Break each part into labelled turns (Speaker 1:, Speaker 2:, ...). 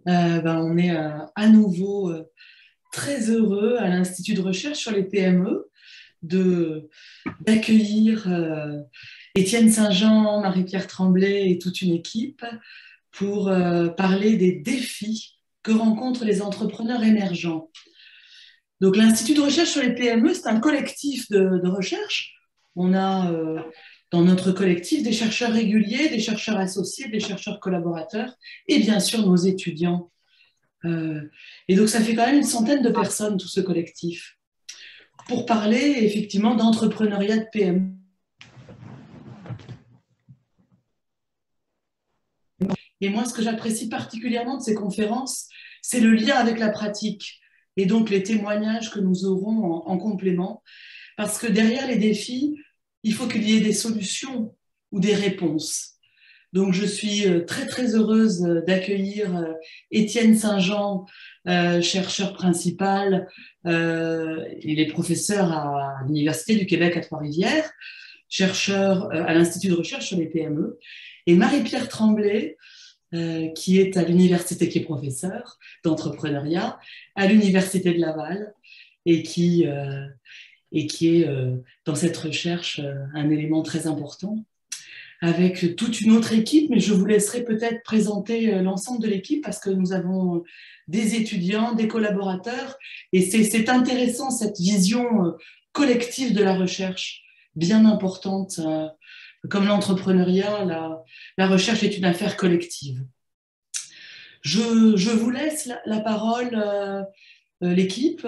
Speaker 1: On est à nouveau très heureux à l'Institut de recherche sur les PME d'accueillir Étienne Saint-Jean, Marie-Pierre Tremblay et toute une équipe pour parler des défis que rencontrent les entrepreneurs émergents. Donc, l'Institut de recherche sur les PME, c'est un collectif de recherche. On a dans notre collectif des chercheurs réguliers, des chercheurs associés, des chercheurs collaborateurs et bien sûr nos étudiants. Et donc, ça fait quand même une centaine de personnes, tout ce collectif, pour parler effectivement d'entrepreneuriat de PME. Et moi, ce que j'apprécie particulièrement de ces conférences, c'est le lien avec la pratique et donc les témoignages que nous aurons en complément. Parce que derrière les défis, il faut qu'il y ait des solutions ou des réponses. Donc, je suis très, très heureuse d'accueillir Étienne Saint-Jean, chercheur principal. Il est professeur à l'Université du Québec à Trois-Rivières, chercheur à l'Institut de recherche sur les PME. Et Marie-Pierre Tremblay, qui est à l'université, qui est professeure d'entrepreneuriat à l'Université de Laval et qui est dans cette recherche un élément très important, avec toute une autre équipe, mais je vous laisserai peut-être présenter l'ensemble de l'équipe parce que nous avons des étudiants, des collaborateurs, et c'est intéressant cette vision collective de la recherche, bien importante. Comme l'entrepreneuriat, la recherche est une affaire collective. Je vous laisse la parole, l'équipe.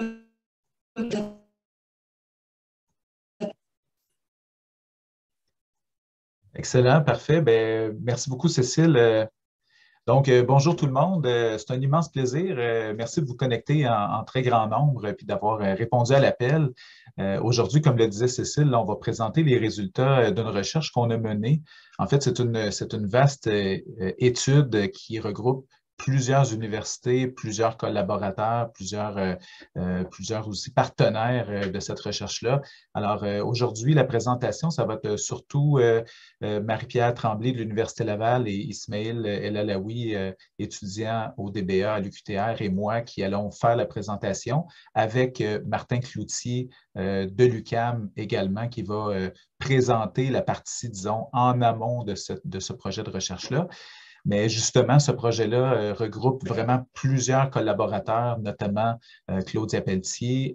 Speaker 2: Excellent, parfait. Ben, merci beaucoup, Cécile. Bonjour tout le monde. C'est un immense plaisir. Merci de vous connecter en très grand nombre et d'avoir répondu à l'appel. Aujourd'hui, comme le disait Cécile, là, on va présenter les résultats d'une recherche qu'on a menée. En fait, c'est une vaste étude qui regroupe plusieurs universités, plusieurs collaborateurs, plusieurs aussi partenaires de cette recherche-là. Alors, aujourd'hui, la présentation, ça va être surtout Marie-Pierre Tremblay de l'Université Laval et Ismaël El Alaoui, étudiant au DBA à l'UQTR, et moi qui allons faire la présentation avec Martin Cloutier de l'UQAM également, qui va présenter la partie, disons, en amont de ce projet de recherche-là. Mais justement, ce projet-là regroupe vraiment plusieurs collaborateurs, notamment Claudia Pelletier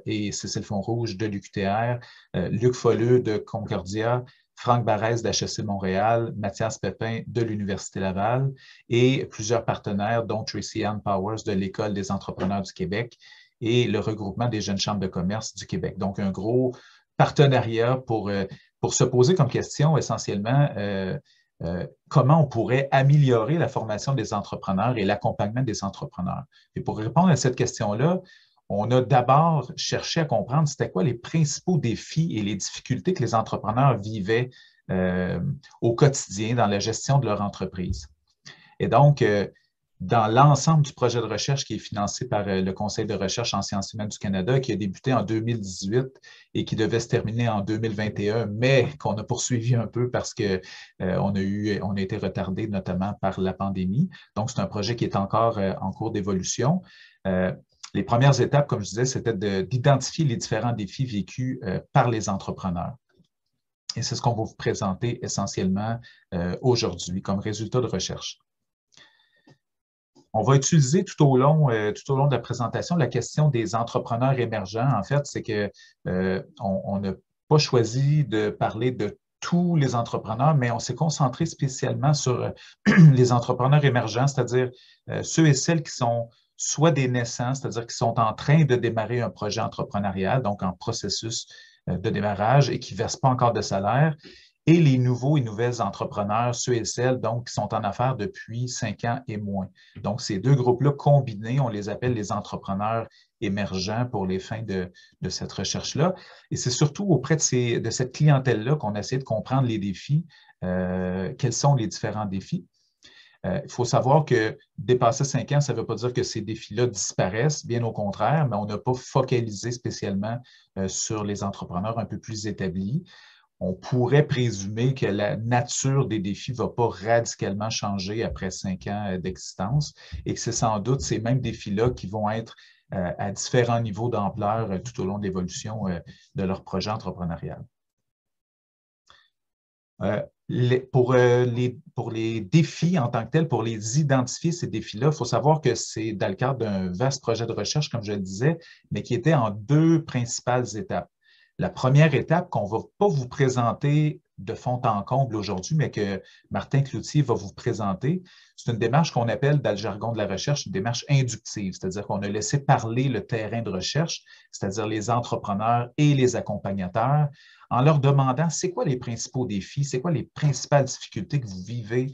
Speaker 2: et Cécile Fonrouge de l'UQTR, Luc Folleux de Concordia, Franck Barrès d'HEC Montréal, Mathias Pépin de l'Université Laval et plusieurs partenaires, dont Tracy Ann Powers de l'École des entrepreneurs du Québec et le regroupement des jeunes chambres de commerce du Québec. Donc, un gros partenariat pour se poser comme question essentiellement comment on pourrait améliorer la formation des entrepreneurs et l'accompagnement des entrepreneurs. Et pour répondre à cette question-là, on a d'abord cherché à comprendre c'était quoi les principaux défis et les difficultés que les entrepreneurs vivaient au quotidien dans la gestion de leur entreprise. Et donc, dans l'ensemble du projet de recherche qui est financé par le Conseil de recherche en sciences humaines du Canada, qui a débuté en 2018 et qui devait se terminer en 2021, mais qu'on a poursuivi un peu parce qu'on a été retardé notamment par la pandémie. Donc, c'est un projet qui est encore en cours d'évolution. Les premières étapes, comme je disais, c'était d'identifier les différents défis vécus par les entrepreneurs. Et c'est ce qu'on va vous présenter essentiellement aujourd'hui comme résultat de recherche. On va utiliser tout au long de la présentation la question des entrepreneurs émergents. En fait, c'est qu'on n'a pas choisi de parler de tous les entrepreneurs, mais on s'est concentré spécialement sur les entrepreneurs émergents, c'est-à-dire ceux et celles qui sont soit des naissants, c'est-à-dire qui sont en train de démarrer un projet entrepreneurial, donc en processus de démarrage et qui ne versent pas encore de salaire, et les nouveaux et nouvelles entrepreneurs, ceux et celles donc, qui sont en affaires depuis 5 ans et moins. Donc, ces deux groupes-là combinés, on les appelle les entrepreneurs émergents pour les fins de cette recherche-là. Et c'est surtout auprès de cette clientèle-là qu'on essaie de comprendre les défis. Quels sont les différents défis? Il faut savoir que dépasser 5 ans, ça ne veut pas dire que ces défis-là disparaissent, bien au contraire, mais on n'a pas focalisé spécialement sur les entrepreneurs un peu plus établis. on pourrait présumer que la nature des défis ne va pas radicalement changer après 5 ans d'existence et que c'est sans doute ces mêmes défis-là qui vont être à différents niveaux d'ampleur tout au long de l'évolution de leur projet entrepreneurial. Pour les défis en tant que tels, pour les identifier, ces défis-là, il faut savoir que c'est dans le cadre d'un vaste projet de recherche, comme je le disais, mais qui était en deux principales étapes. La première étape qu'on ne va pas vous présenter de fond en comble aujourd'hui, mais que Martin Cloutier va vous présenter, c'est une démarche qu'on appelle, dans le jargon de la recherche, une démarche inductive, c'est-à-dire qu'on a laissé parler le terrain de recherche, c'est-à-dire les entrepreneurs et les accompagnateurs, en leur demandant c'est quoi les principaux défis, c'est quoi les principales difficultés que vous vivez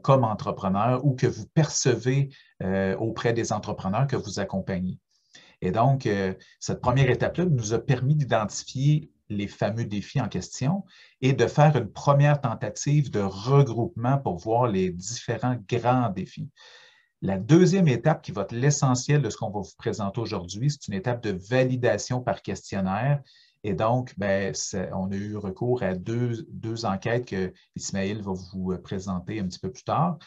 Speaker 2: comme entrepreneur ou que vous percevez auprès des entrepreneurs que vous accompagnez. Et donc, cette première étape-là nous a permis d'identifier les fameux défis en question et de faire une première tentative de regroupement pour voir les différents grands défis. La deuxième étape, qui va être l'essentiel de ce qu'on va vous présenter aujourd'hui, c'est une étape de validation par questionnaire. Et donc, on a eu recours à deux enquêtes que Ismaël va vous présenter un petit peu plus tard.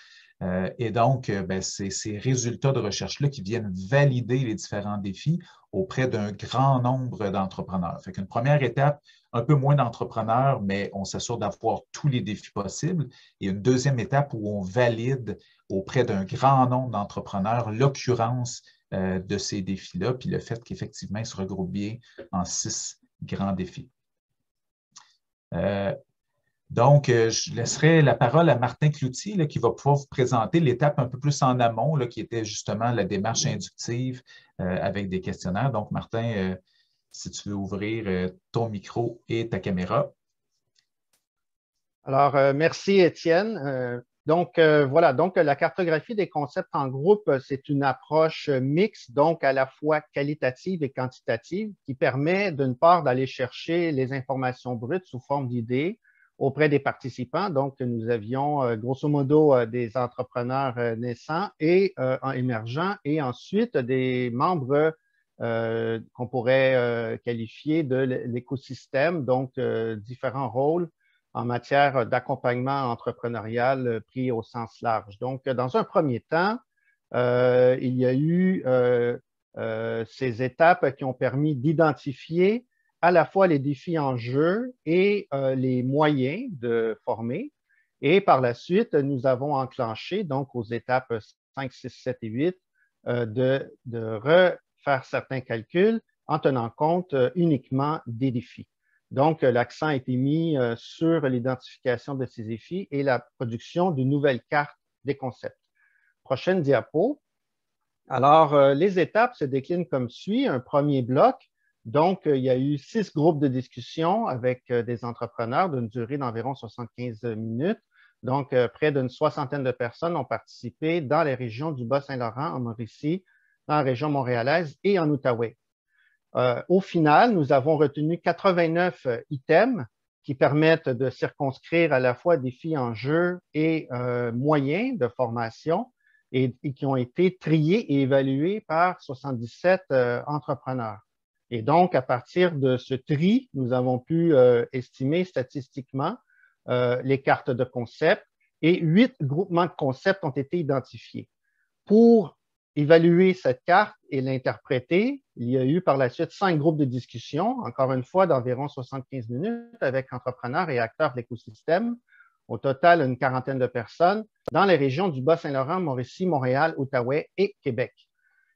Speaker 2: Et donc, c'est ces résultats de recherche-là qui viennent valider les différents défis auprès d'un grand nombre d'entrepreneurs. Fait qu'une première étape, un peu moins d'entrepreneurs, mais on s'assure d'avoir tous les défis possibles. Et une deuxième étape où on valide auprès d'un grand nombre d'entrepreneurs l'occurrence de ces défis-là, puis le fait qu'effectivement, ils se regroupent bien en 6 grands défis. Donc, je laisserai la parole à Martin Cloutier là, qui va pouvoir vous présenter l'étape un peu plus en amont, là, qui était justement la démarche inductive avec des questionnaires. Donc, Martin, si tu veux ouvrir ton micro et ta caméra.
Speaker 3: Alors, merci Étienne. Voilà, donc la cartographie des concepts en groupe, c'est une approche mixte, donc à la fois qualitative et quantitative, qui permet d'une part d'aller chercher les informations brutes sous forme d'idées auprès des participants. Donc, nous avions grosso modo des entrepreneurs naissants et émergents et ensuite des membres qu'on pourrait qualifier de l'écosystème, donc différents rôles en matière d'accompagnement entrepreneurial pris au sens large. Donc, dans un premier temps, il y a eu ces étapes qui ont permis d'identifier à la fois les défis en jeu et les moyens de former. Et par la suite, nous avons enclenché, donc aux étapes 5, 6, 7 et 8, de refaire certains calculs en tenant compte uniquement des défis. Donc, l'accent a été mis sur l'identification de ces défis et la production d'une nouvelle carte des concepts. Prochaine diapo. Alors, les étapes se déclinent comme suit. Un premier bloc. Donc, il y a eu 6 groupes de discussion avec des entrepreneurs d'une durée d'environ 75 minutes. Donc, près d'une soixantaine de personnes ont participé dans les régions du Bas-Saint-Laurent, en Mauricie, dans la région montréalaise et en Outaouais. Au final, nous avons retenu 89 items qui permettent de circonscrire à la fois défis en jeu et moyens de formation et qui ont été triés et évalués par 77 entrepreneurs. Et donc, à partir de ce tri, nous avons pu estimer statistiquement les cartes de concepts et 8 groupements de concepts ont été identifiés. Pour évaluer cette carte et l'interpréter, il y a eu par la suite 5 groupes de discussion, encore une fois d'environ 75 minutes avec entrepreneurs et acteurs de l'écosystème. Au total, une quarantaine de personnes dans les régions du Bas-Saint-Laurent, Mauricie, Montréal, Outaouais et Québec.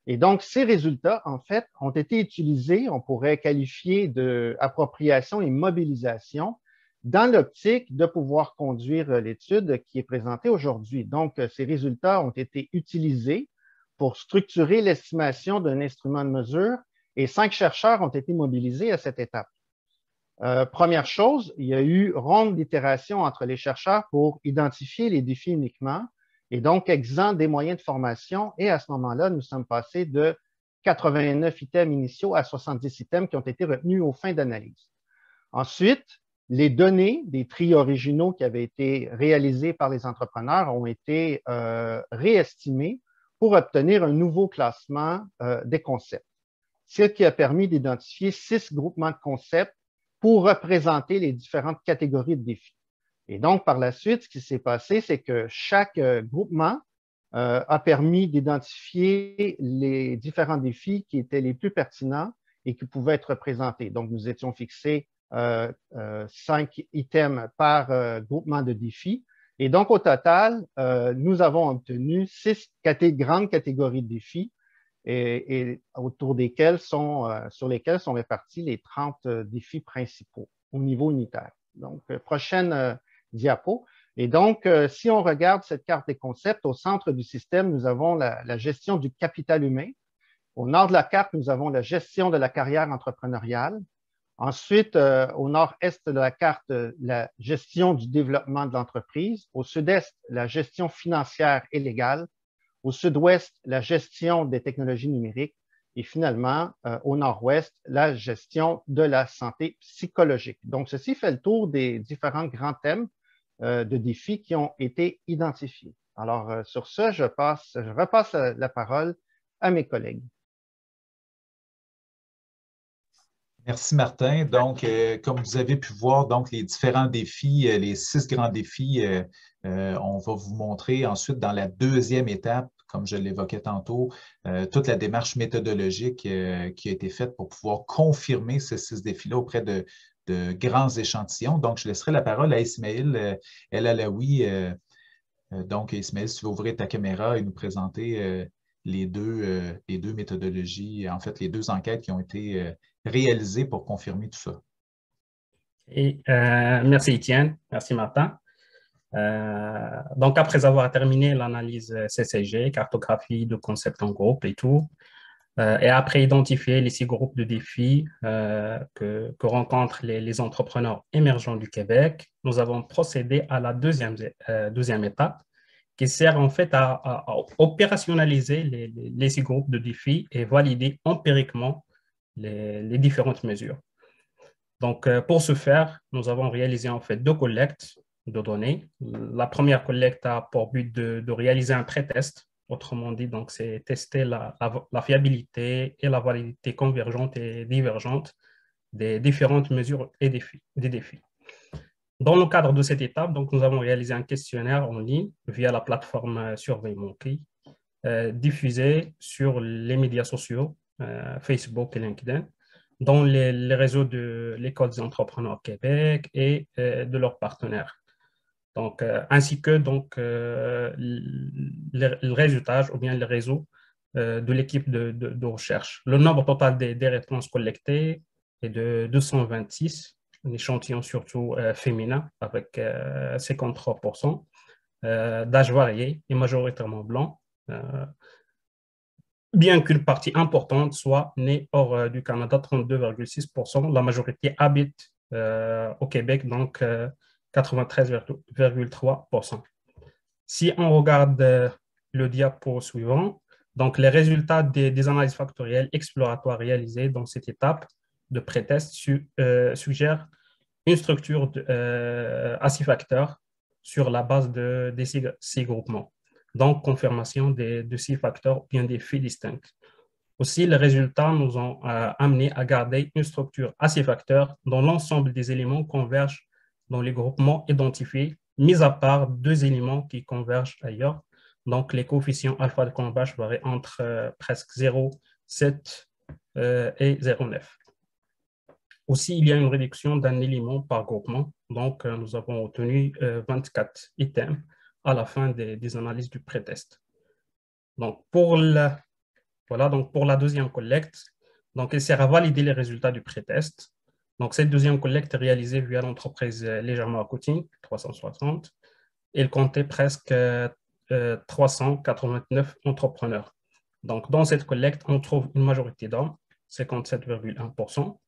Speaker 3: Et donc, ces résultats, en fait, ont été utilisés, on pourrait qualifier d'appropriation et mobilisation dans l'optique de pouvoir conduire l'étude qui est présentée aujourd'hui. Donc, ces résultats ont été utilisés pour structurer l'estimation d'un instrument de mesure et 5 chercheurs ont été mobilisés à cette étape. Première chose, il y a eu ronde d'itération entre les chercheurs pour identifier les défis uniquement et donc exempt des moyens de formation. Et à ce moment-là, nous sommes passés de 89 items initiaux à 70 items qui ont été retenus aux fins d'analyse. Ensuite, les données des tris originaux qui avaient été réalisés par les entrepreneurs ont été réestimées pour obtenir un nouveau classement des concepts, ce qui a permis d'identifier 6 groupements de concepts pour représenter les différentes catégories de défis. Et donc, par la suite, ce qui s'est passé, c'est que chaque groupement a permis d'identifier les différents défis qui étaient les plus pertinents et qui pouvaient être représentés. Donc, nous étions fixés 5 items par groupement de défis. Et donc, au total, nous avons obtenu 6 grandes catégories de défis et autour desquels sur lesquels sont répartis les 30 défis principaux au niveau unitaire. Donc, prochaine diapo. Et donc, si on regarde cette carte des concepts, au centre du système, nous avons la gestion du capital humain. Au nord de la carte, nous avons la gestion de la carrière entrepreneuriale. Ensuite, au nord-est de la carte, la gestion du développement de l'entreprise. Au sud-est, la gestion financière et légale. Au sud-ouest, la gestion des technologies numériques. Et finalement, au nord-ouest, la gestion de la santé psychologique. Donc, ceci fait le tour des différents grands thèmes de défis qui ont été identifiés. Alors, sur ce, je repasse la parole à mes collègues.
Speaker 2: Merci, Martin. Donc, comme vous avez pu voir, donc, les différents défis, les 6 grands défis, on va vous montrer ensuite dans la deuxième étape, comme je l'évoquais tantôt, toute la démarche méthodologique qui a été faite pour pouvoir confirmer ces 6 défis-là auprès de grands échantillons. Donc, je laisserai la parole à Ismaël El Alaoui. Donc, Ismaël, si tu veux ouvrir ta caméra et nous présenter les deux méthodologies, en fait, les 2 enquêtes qui ont été réalisées pour confirmer tout ça.
Speaker 4: Et, merci Étienne, merci Martin. Donc, après avoir terminé l'analyse CCG, cartographie de concepts en groupe et tout, et après identifier les 6 groupes de défis que rencontrent les entrepreneurs émergents du Québec, nous avons procédé à la deuxième étape qui sert en fait à opérationnaliser les 6 groupes de défis et valider empiriquement les différentes mesures. Donc, pour ce faire, nous avons réalisé en fait 2 collectes de données. La première collecte a pour but de réaliser un pré-test. Autrement dit, donc, c'est tester la fiabilité et la validité convergente et divergente des différentes mesures et des défis. Dans le cadre de cette étape, donc, nous avons réalisé un questionnaire en ligne via la plateforme SurveyMonkey, diffusé sur les médias sociaux, Facebook et LinkedIn, dans les réseaux de l'École des entrepreneurs Québec et de leurs partenaires. Donc, ainsi que donc, le résultage ou bien le réseau de l'équipe de recherche. Le nombre total des réponses collectées est de 226, un échantillon surtout féminin avec 53%, d'âge varié et majoritairement blanc, bien qu'une partie importante soit née hors du Canada, 32,6%. La majorité habite au Québec, donc 93,3%. Si on regarde le diapo suivant, donc les résultats des analyses factorielles exploratoires réalisées dans cette étape de pré-test suggèrent une structure à 6 facteurs sur la base de ces groupements. Donc, confirmation de 6 facteurs ou bien des faits distincts. Aussi, les résultats nous ont amené à garder une structure à 6 facteurs dont l'ensemble des éléments convergent dans les groupements identifiés, mis à part 2 éléments qui convergent ailleurs. Donc, les coefficients alpha de convergence varient entre presque 0,7 et 0,9. Aussi, il y a une réduction d'un élément par groupement. Donc, nous avons obtenu 24 items à la fin des analyses du pré-test. Donc, pour la deuxième collecte, donc, elle sert à valider les résultats du pré-test. Donc, cette deuxième collecte est réalisée via l'entreprise Léger Marketing 360. Elle comptait presque 389 entrepreneurs. Donc, dans cette collecte, on trouve une majorité d'hommes, 57,1%,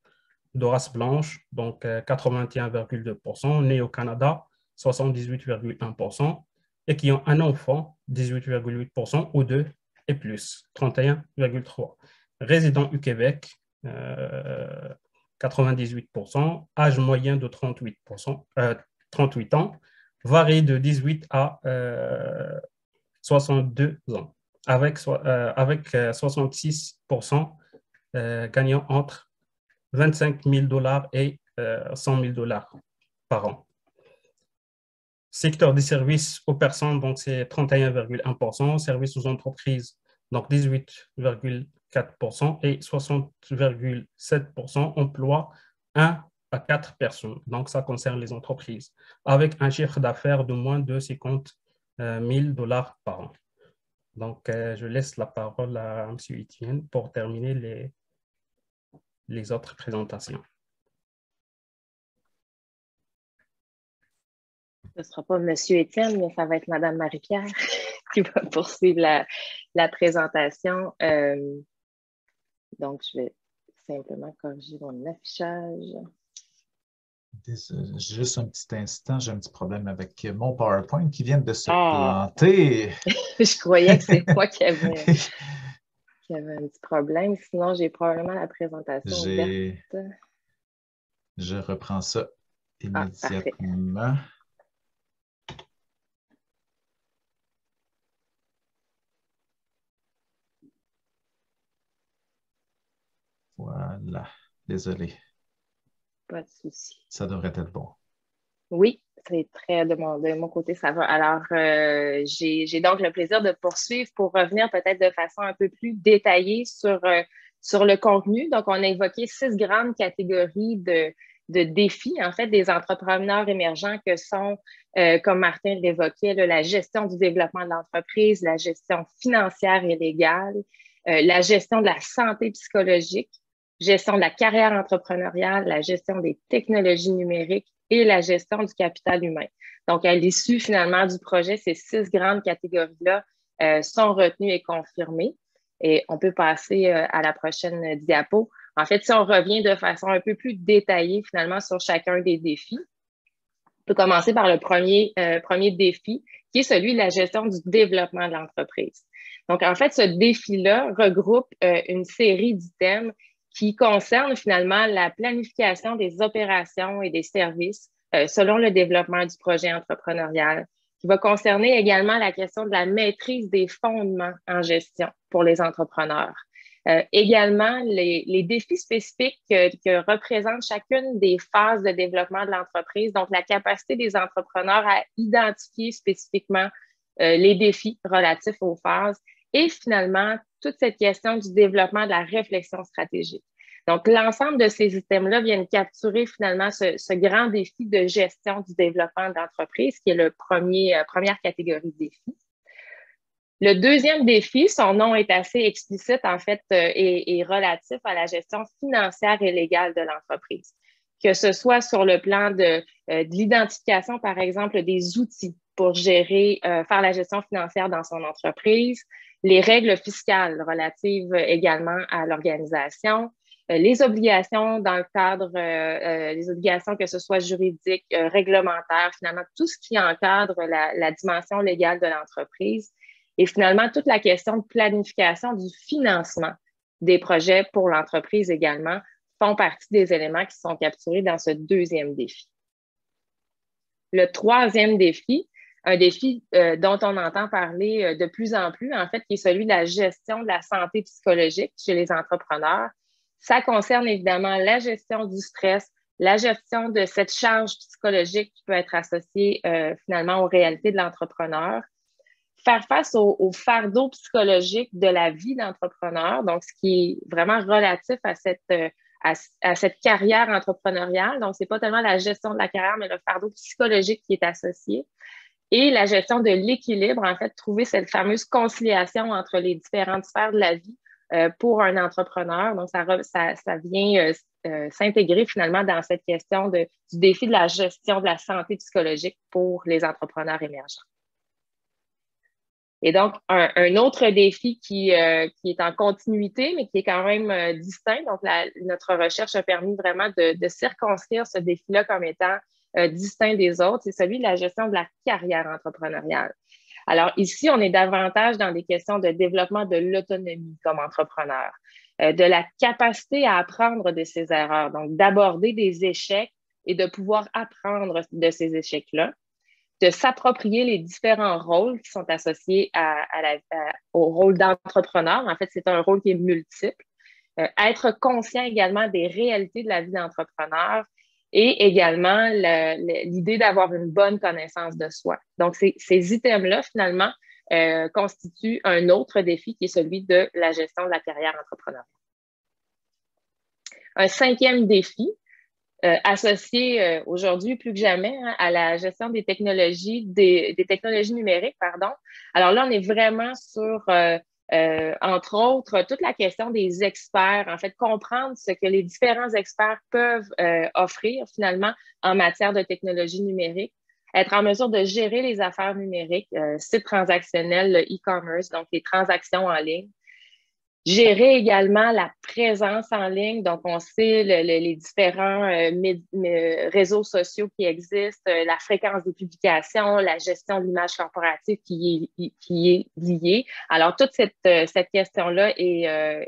Speaker 4: de race blanche, donc 81,2%, nés au Canada, 78,1%, et qui ont un enfant, 18,8%, ou 2 et plus, 31,3%. Résidents du Québec, 98%, âge moyen de 38 ans, varie de 18 à 62 ans, avec 66% gagnant entre $25 000 et 100 000 $ par an. Secteur des services aux personnes, donc c'est 31,1%, services aux entreprises, donc 18,4% et 60,7% emploient 1 à 4 personnes. Donc, ça concerne les entreprises, avec un chiffre d'affaires de moins de 50 000 $ par an. Donc, je laisse la parole à M. Etienne pour terminer les autres présentations.
Speaker 5: Ce ne sera pas M. Etienne, mais ça va être Mme Marie-Pierre qui va poursuivre la présentation. Donc, je vais simplement corriger mon affichage.
Speaker 2: Désolé, juste un petit instant, j'ai un petit problème avec mon PowerPoint qui vient de se planter.
Speaker 5: Je croyais que c'est moi qui avait un petit problème. Sinon, j'ai probablement la présentation ouverte.
Speaker 2: Je reprends ça immédiatement. Voilà, désolé.
Speaker 5: Pas de souci.
Speaker 2: Ça devrait être bon.
Speaker 5: Oui, c'est très de mon côté, ça va. Alors, j'ai donc le plaisir de poursuivre pour revenir peut-être de façon un peu plus détaillée sur le contenu. Donc, on a évoqué 6 grandes catégories de défis, en fait, des entrepreneurs émergents que sont, comme Martin l'évoquait, la gestion du développement de l'entreprise, la gestion financière et légale, la gestion de la santé psychologique, gestion de la carrière entrepreneuriale, la gestion des technologies numériques et la gestion du capital humain. Donc, à l'issue finalement du projet, ces 6 grandes catégories-là sont retenues et confirmées. Et on peut passer à la prochaine diapo. En fait, si on revient de façon un peu plus détaillée finalement sur chacun des défis, on peut commencer par le premier défi, qui est celui de la gestion du développement de l'entreprise. Donc, en fait, ce défi-là regroupe une série d'items qui concerne finalement la planification des opérations et des services selon le développement du projet entrepreneurial, qui va concerner également la question de la maîtrise des fondements en gestion pour les entrepreneurs. Également, les défis spécifiques que représente chacune des phases de développement de l'entreprise, donc la capacité des entrepreneurs à identifier spécifiquement les défis relatifs aux phases et finalement, toute cette question du développement de la réflexion stratégique. Donc, l'ensemble de ces items-là viennent capturer finalement ce grand défi de gestion du développement de l'entreprise, qui est le première catégorie de défis. Le deuxième défi, son nom est assez explicite en fait et relatif à la gestion financière et légale de l'entreprise, que ce soit sur le plan de l'identification, par exemple, des outils pour gérer, faire la gestion financière dans son entreprise, les règles fiscales relatives également à l'organisation, les obligations dans le cadre, les obligations que ce soit juridiques, réglementaires, finalement tout ce qui encadre la dimension légale de l'entreprise et finalement toute la question de planification du financement des projets pour l'entreprise également font partie des éléments qui sont capturés dans ce deuxième défi. Le troisième défi, un défi dont on entend parler de plus en plus, en fait, qui est celui de la gestion de la santé psychologique chez les entrepreneurs. Ça concerne évidemment la gestion du stress, la gestion de cette charge psychologique qui peut être associée finalement aux réalités de l'entrepreneur, faire face au fardeau psychologique de la vie d'entrepreneur, donc ce qui est vraiment relatif à cette carrière entrepreneuriale. Donc, ce n'est pas tellement la gestion de la carrière, mais le fardeau psychologique qui est associé. Et la gestion de l'équilibre, en fait, trouver cette fameuse conciliation entre les différentes sphères de la vie pour un entrepreneur. Donc, ça vient s'intégrer finalement dans cette question du défi de la gestion de la santé psychologique pour les entrepreneurs émergents. Et donc, un autre défi qui est en continuité, mais qui est quand même distinct. Donc, notre recherche a permis vraiment de circonscrire ce défi-là comme étant distinct des autres. C'est celui de la gestion de la carrière entrepreneuriale. Alors, ici, on est davantage dans des questions de développement de l'autonomie comme entrepreneur, de la capacité à apprendre de ses erreurs, donc d'aborder des échecs et de pouvoir apprendre de ces échecs-là, de s'approprier les différents rôles qui sont associés au rôle d'entrepreneur. En fait, c'est un rôle qui est multiple. Être conscient également des réalités de la vie d'entrepreneur et également l'idée d'avoir une bonne connaissance de soi. Donc, ces items-là, finalement, constituent un autre défi qui est celui de la gestion de la carrière entrepreneuriale. Un cinquième défi, associé aujourd'hui plus que jamais à la gestion des technologies, des technologies numériques, pardon. Alors là, on est vraiment sur, entre autres, toute la question des experts, en fait, comprendre ce que les différents experts peuvent offrir finalement en matière de technologie numérique, être en mesure de gérer les affaires numériques, sites transactionnels, le e-commerce, donc les transactions en ligne. Gérer également la présence en ligne. Donc, on sait les différents réseaux sociaux qui existent, la fréquence des publications, la gestion de l'image corporative qui est liée. Alors, toute cette question-là est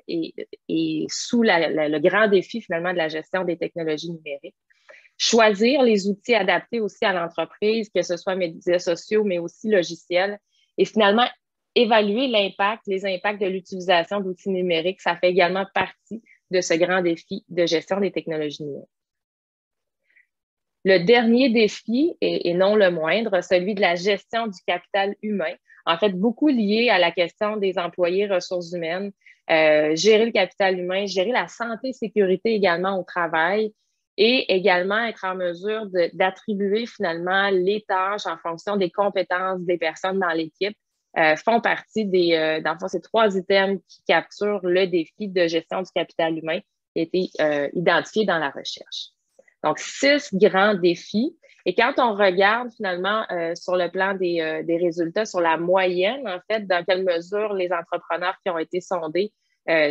Speaker 5: sous le grand défi, finalement, de la gestion des technologies numériques. Choisir les outils adaptés aussi à l'entreprise, que ce soit médias sociaux, mais aussi logiciels. Et finalement, évaluer les impacts de l'utilisation d'outils numériques, ça fait également partie de ce grand défi de gestion des technologies numériques. Le dernier défi, et non le moindre, celui de la gestion du capital humain, en fait, beaucoup lié à la question des employés ressources humaines, gérer le capital humain, gérer la santé et sécurité également au travail, et également être en mesure d'attribuer finalement les tâches en fonction des compétences des personnes dans l'équipe, font partie dans le fond, ces 3 items qui capturent le défi de gestion du capital humain qui a été identifié dans la recherche. Donc, 6 grands défis. Et quand on regarde finalement sur le plan des résultats, sur la moyenne, en fait, dans quelle mesure les entrepreneurs qui ont été sondés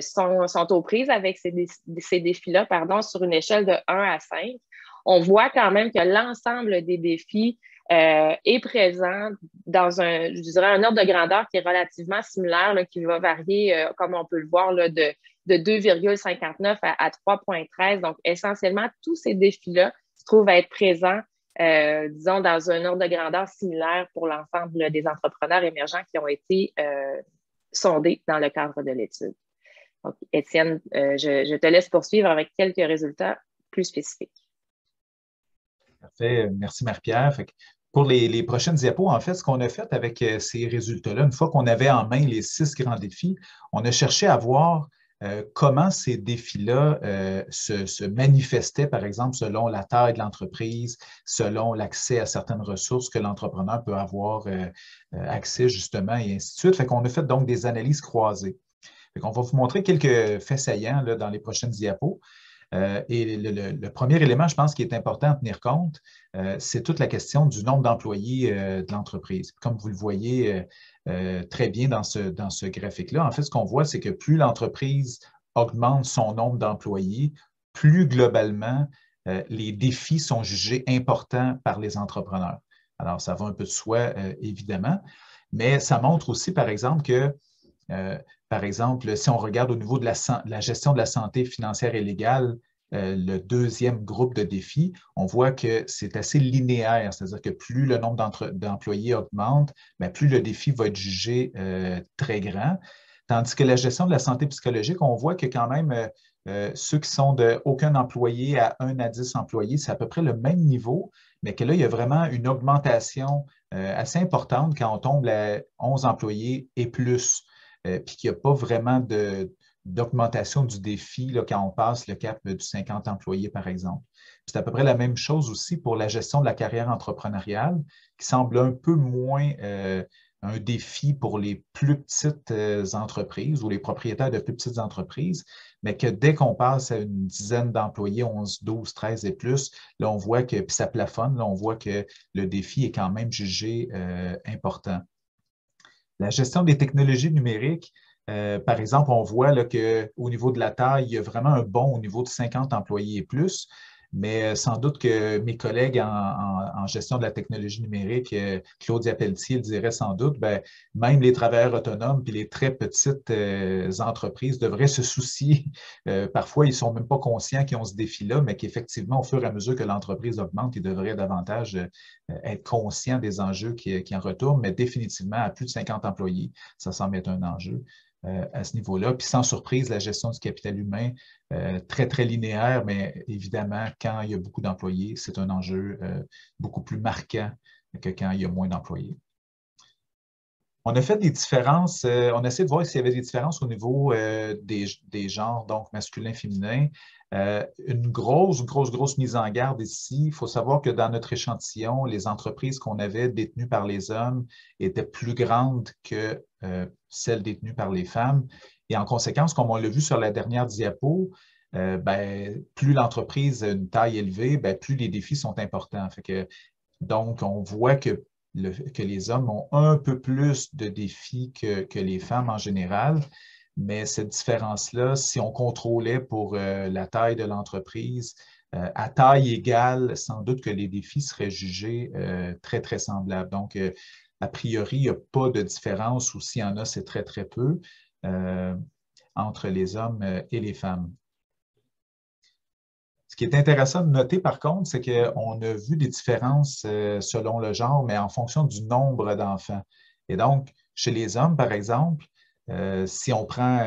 Speaker 5: sont aux prises avec ces défis-là, sur une échelle de 1 à 5, on voit quand même que l'ensemble des défis est présent dans un ordre de grandeur qui est relativement similaire, là, qui va varier, comme on peut le voir, là, de 2,59 à 3,13. Donc, essentiellement, tous ces défis-là se trouvent à être présents, disons, dans un ordre de grandeur similaire pour l'ensemble des entrepreneurs émergents qui ont été sondés dans le cadre de l'étude. Donc, Étienne, je te laisse poursuivre avec quelques résultats plus spécifiques.
Speaker 2: Parfait. Merci, Marie-Pierre. Pour les prochaines diapos, en fait, ce qu'on a fait avec ces résultats-là, une fois qu'on avait en main les 6 grands défis, on a cherché à voir comment ces défis-là se manifestaient, par exemple, selon la taille de l'entreprise, selon l'accès à certaines ressources que l'entrepreneur peut avoir accès, justement, et ainsi de suite. Fait qu'on a fait donc des analyses croisées. Fait qu'on va vous montrer quelques faits saillants là, dans les prochaines diapos. Et le premier élément, je pense, qui est important à tenir compte, c'est toute la question du nombre d'employés de l'entreprise. Comme vous le voyez très bien dans ce graphique-là, en fait, ce qu'on voit, c'est que plus l'entreprise augmente son nombre d'employés, plus globalement, les défis sont jugés importants par les entrepreneurs. Alors, ça va un peu de soi, évidemment, mais ça montre aussi, par exemple, que par exemple, si on regarde au niveau de la gestion de la santé financière et légale, le deuxième groupe de défis, on voit que c'est assez linéaire, c'est-à-dire que plus le nombre d'employés augmente, bien, plus le défi va être jugé très grand. Tandis que la gestion de la santé psychologique, on voit que quand même, ceux qui sont de aucun employé à 1 à 10 employés, c'est à peu près le même niveau, mais que là, il y a vraiment une augmentation assez importante quand on tombe à 11 employés et plus. Puis qu'il n'y a pas vraiment d'augmentation du défi là, quand on passe le cap du 50 employés, par exemple. C'est à peu près la même chose aussi pour la gestion de la carrière entrepreneuriale, qui semble un peu moins un défi pour les plus petites entreprises ou les propriétaires de plus petites entreprises, mais que dès qu'on passe à une dizaine d'employés, 11, 12, 13 et plus, là, on voit que, puis ça plafonne, là, on voit que le défi est quand même jugé important. La gestion des technologies numériques, par exemple, on voit qu'au niveau de la taille, il y a vraiment un bond au niveau de 50 employés et plus, mais sans doute que mes collègues en gestion de la technologie numérique, Claudia Pelletier le dirait sans doute, bien, même les travailleurs autonomes et les très petites entreprises devraient se soucier. Parfois, ils ne sont même pas conscients qu'ils ont ce défi-là, mais qu'effectivement, au fur et à mesure que l'entreprise augmente, ils devraient davantage être conscients des enjeux qui en retournent, mais définitivement, à plus de 50 employés, ça semble être un enjeu. à ce niveau-là. Puis sans surprise, la gestion du capital humain, très, très linéaire, mais évidemment, quand il y a beaucoup d'employés, c'est un enjeu beaucoup plus marquant que quand il y a moins d'employés. On a fait des différences, on a essayé de voir s'il y avait des différences au niveau des genres, donc masculin-féminin. Une grosse mise en garde ici. Il faut savoir que dans notre échantillon, les entreprises qu'on avait détenues par les hommes étaient plus grandes que celles détenues par les femmes. Et en conséquence, comme on l'a vu sur la dernière diapo, plus l'entreprise a une taille élevée, plus les défis sont importants. Donc, on voit que les hommes ont un peu plus de défis que les femmes en général, mais cette différence-là, si on contrôlait pour la taille de l'entreprise, à taille égale, sans doute que les défis seraient jugés très, très semblables. Donc, a priori, il n'y a pas de différence, ou s'il y en a, c'est très, très peu entre les hommes et les femmes. Ce qui est intéressant de noter, par contre, c'est qu'on a vu des différences selon le genre, mais en fonction du nombre d'enfants. Et donc, chez les hommes, par exemple, si on prend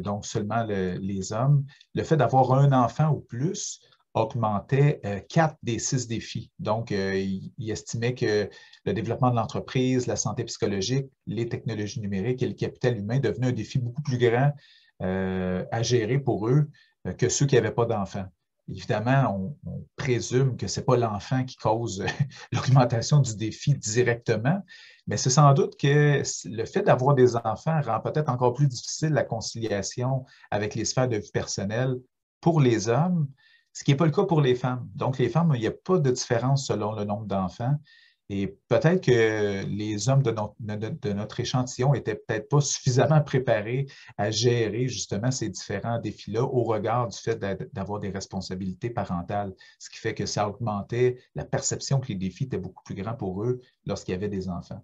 Speaker 2: donc seulement les hommes, le fait d'avoir un enfant ou plus augmentait 4 des 6 défis. Donc, il estimait que le développement de l'entreprise, la santé psychologique, les technologies numériques et le capital humain devenaient un défi beaucoup plus grand à gérer pour eux que ceux qui n'avaient pas d'enfants. Évidemment, on présume que ce n'est pas l'enfant qui cause l'augmentation du défi directement, mais c'est sans doute que le fait d'avoir des enfants rend peut-être encore plus difficile la conciliation avec les sphères de vie personnelle pour les hommes, ce qui n'est pas le cas pour les femmes. Donc, les femmes, il n'y a pas de différence selon le nombre d'enfants. Et peut-être que les hommes de notre échantillon n'étaient peut-être pas suffisamment préparés à gérer justement ces différents défis-là au regard du fait d'avoir des responsabilités parentales, ce qui fait que ça augmentait la perception que les défis étaient beaucoup plus grands pour eux lorsqu'il y avait des enfants.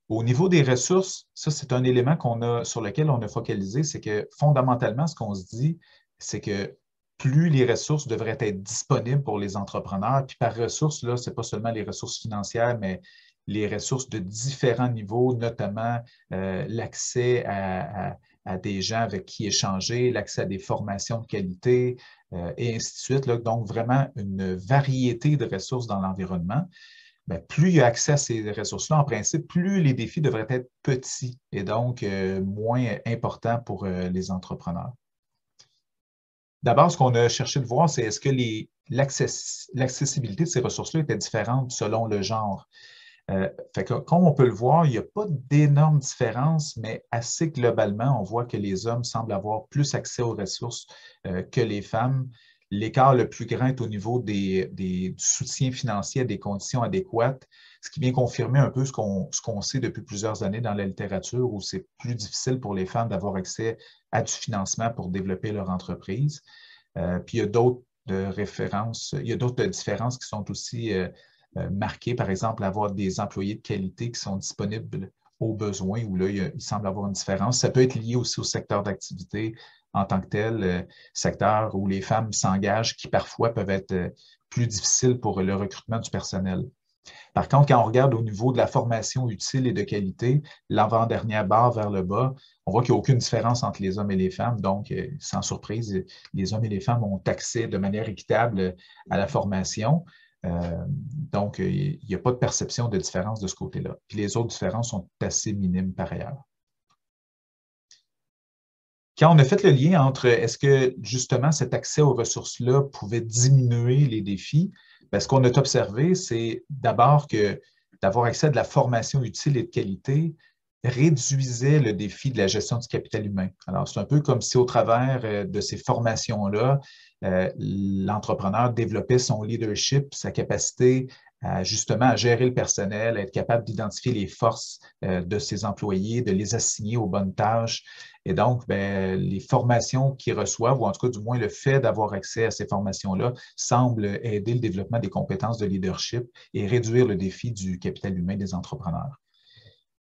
Speaker 2: Au niveau des ressources, ça, c'est un élément sur lequel on a focalisé, c'est que fondamentalement, ce qu'on se dit, c'est que plus les ressources devraient être disponibles pour les entrepreneurs. Puis par ressources, là, ce n'est pas seulement les ressources financières, mais les ressources de différents niveaux, notamment l'accès à des gens avec qui échanger, l'accès à des formations de qualité, et ainsi de suite. Là. Donc, vraiment une variété de ressources dans l'environnement. Bien, plus il y a accès à ces ressources-là, en principe, plus les défis devraient être petits et donc moins importants pour les entrepreneurs. D'abord, ce qu'on a cherché de voir, c'est est-ce que l'accessibilité de ces ressources-là était différente selon le genre. Comme on peut le voir, il n'y a pas d'énormes différences, mais assez globalement, on voit que les hommes semblent avoir plus accès aux ressources que les femmes. L'écart le plus grand est au niveau du soutien financier, des conditions adéquates, ce qui vient confirmer un peu ce qu'on sait depuis plusieurs années dans la littérature, où c'est plus difficile pour les femmes d'avoir accès à du financement pour développer leur entreprise. Puis il y a d'autres références, il y a d'autres différences qui sont aussi marquées, par exemple, avoir des employés de qualité qui sont disponibles aux besoins, où là, il semble avoir une différence. Ça peut être lié aussi au secteur d'activité en tant que tel, secteur où les femmes s'engagent, qui parfois peuvent être plus difficiles pour le recrutement du personnel. Par contre, quand on regarde au niveau de la formation utile et de qualité, l'avant-dernière barre vers le bas, on voit qu'il n'y a aucune différence entre les hommes et les femmes. Donc, sans surprise, les hommes et les femmes ont accès de manière équitable à la formation. Donc, il n'y a pas de perception de différence de ce côté-là. Puis les autres différences sont assez minimes par ailleurs. Quand on a fait le lien entre est-ce que justement cet accès aux ressources-là pouvait diminuer les défis, bien, ce qu'on a observé, c'est d'abord que d'avoir accès à de la formation utile et de qualité réduisait le défi de la gestion du capital humain. Alors, c'est un peu comme si au travers de ces formations-là, l'entrepreneur développait son leadership, sa capacité justement à gérer le personnel, à être capable d'identifier les forces de ses employés, de les assigner aux bonnes tâches. Et donc, bien, les formations qu'ils reçoivent, ou en tout cas, du moins, le fait d'avoir accès à ces formations-là semble aider le développement des compétences de leadership et réduire le défi du capital humain des entrepreneurs.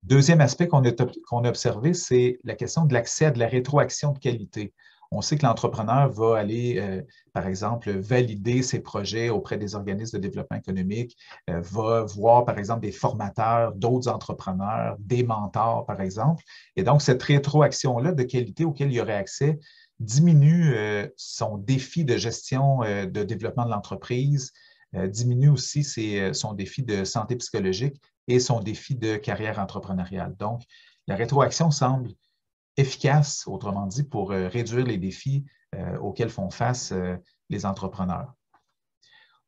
Speaker 2: Deuxième aspect qu'on a observé, c'est la question de l'accès à de la rétroaction de qualité. On sait que l'entrepreneur va aller, par exemple, valider ses projets auprès des organismes de développement économique, va voir, par exemple, des formateurs, d'autres entrepreneurs, des mentors, par exemple. Et donc, cette rétroaction-là de qualité auquel il y aurait accès diminue son défi de gestion de développement de l'entreprise, diminue aussi son défi de santé psychologique et son défi de carrière entrepreneuriale. Donc, la rétroaction semble efficace, autrement dit, pour réduire les défis auxquels font face les entrepreneurs.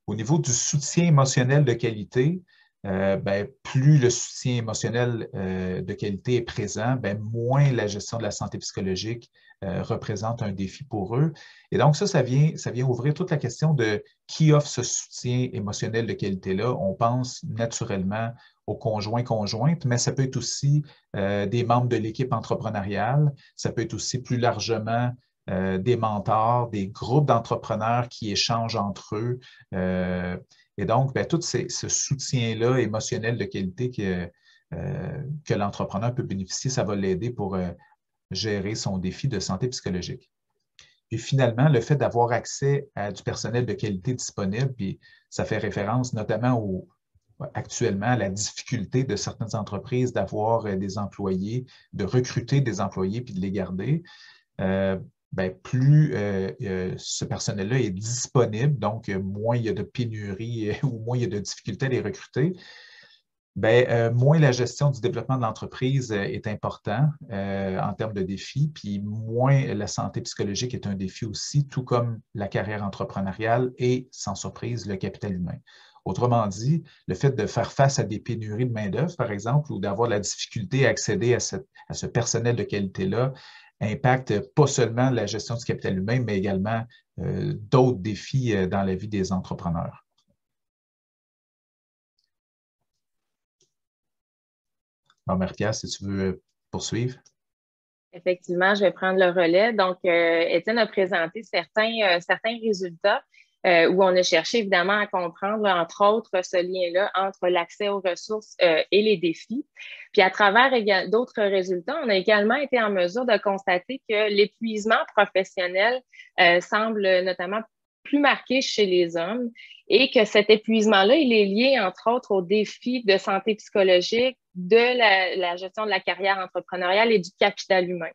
Speaker 2: Au niveau du soutien émotionnel de qualité, plus le soutien émotionnel de qualité est présent, moins la gestion de la santé psychologique représente un défi pour eux. Et donc, ça vient ouvrir toute la question de qui offre ce soutien émotionnel de qualité-là. On pense naturellement aux conjoints-conjointes, mais ça peut être aussi des membres de l'équipe entrepreneuriale, ça peut être aussi plus largement des mentors, des groupes d'entrepreneurs qui échangent entre eux. Et donc, tout ce soutien-là émotionnel de qualité que l'entrepreneur peut bénéficier, ça va l'aider pour gérer son défi de santé psychologique. Puis finalement, le fait d'avoir accès à du personnel de qualité disponible, puis ça fait référence notamment actuellement à la difficulté de certaines entreprises d'avoir des employés, de recruter des employés puis de les garder. Plus ce personnel-là est disponible, donc moins il y a de pénurie ou moins il y a de difficultés à les recruter, moins la gestion du développement de l'entreprise est important en termes de défis, puis moins la santé psychologique est un défi aussi, tout comme la carrière entrepreneuriale et, sans surprise, le capital humain. Autrement dit, le fait de faire face à des pénuries de main-d'œuvre, par exemple, ou d'avoir la difficulté à accéder à ce personnel de qualité-là, impacte pas seulement la gestion du capital humain, mais également d'autres défis dans la vie des entrepreneurs. Bon, Marie-Pierre, si tu veux poursuivre.
Speaker 5: Effectivement, je vais prendre le relais. Donc, Étienne a présenté certains résultats où on a cherché évidemment à comprendre, entre autres, ce lien-là entre l'accès aux ressources et les défis. Puis, à travers d'autres résultats, on a également été en mesure de constater que l'épuisement professionnel semble notamment plus marqué chez les hommes et que cet épuisement-là, il est lié, entre autres, aux défis de santé psychologique, de la gestion de la carrière entrepreneuriale et du capital humain.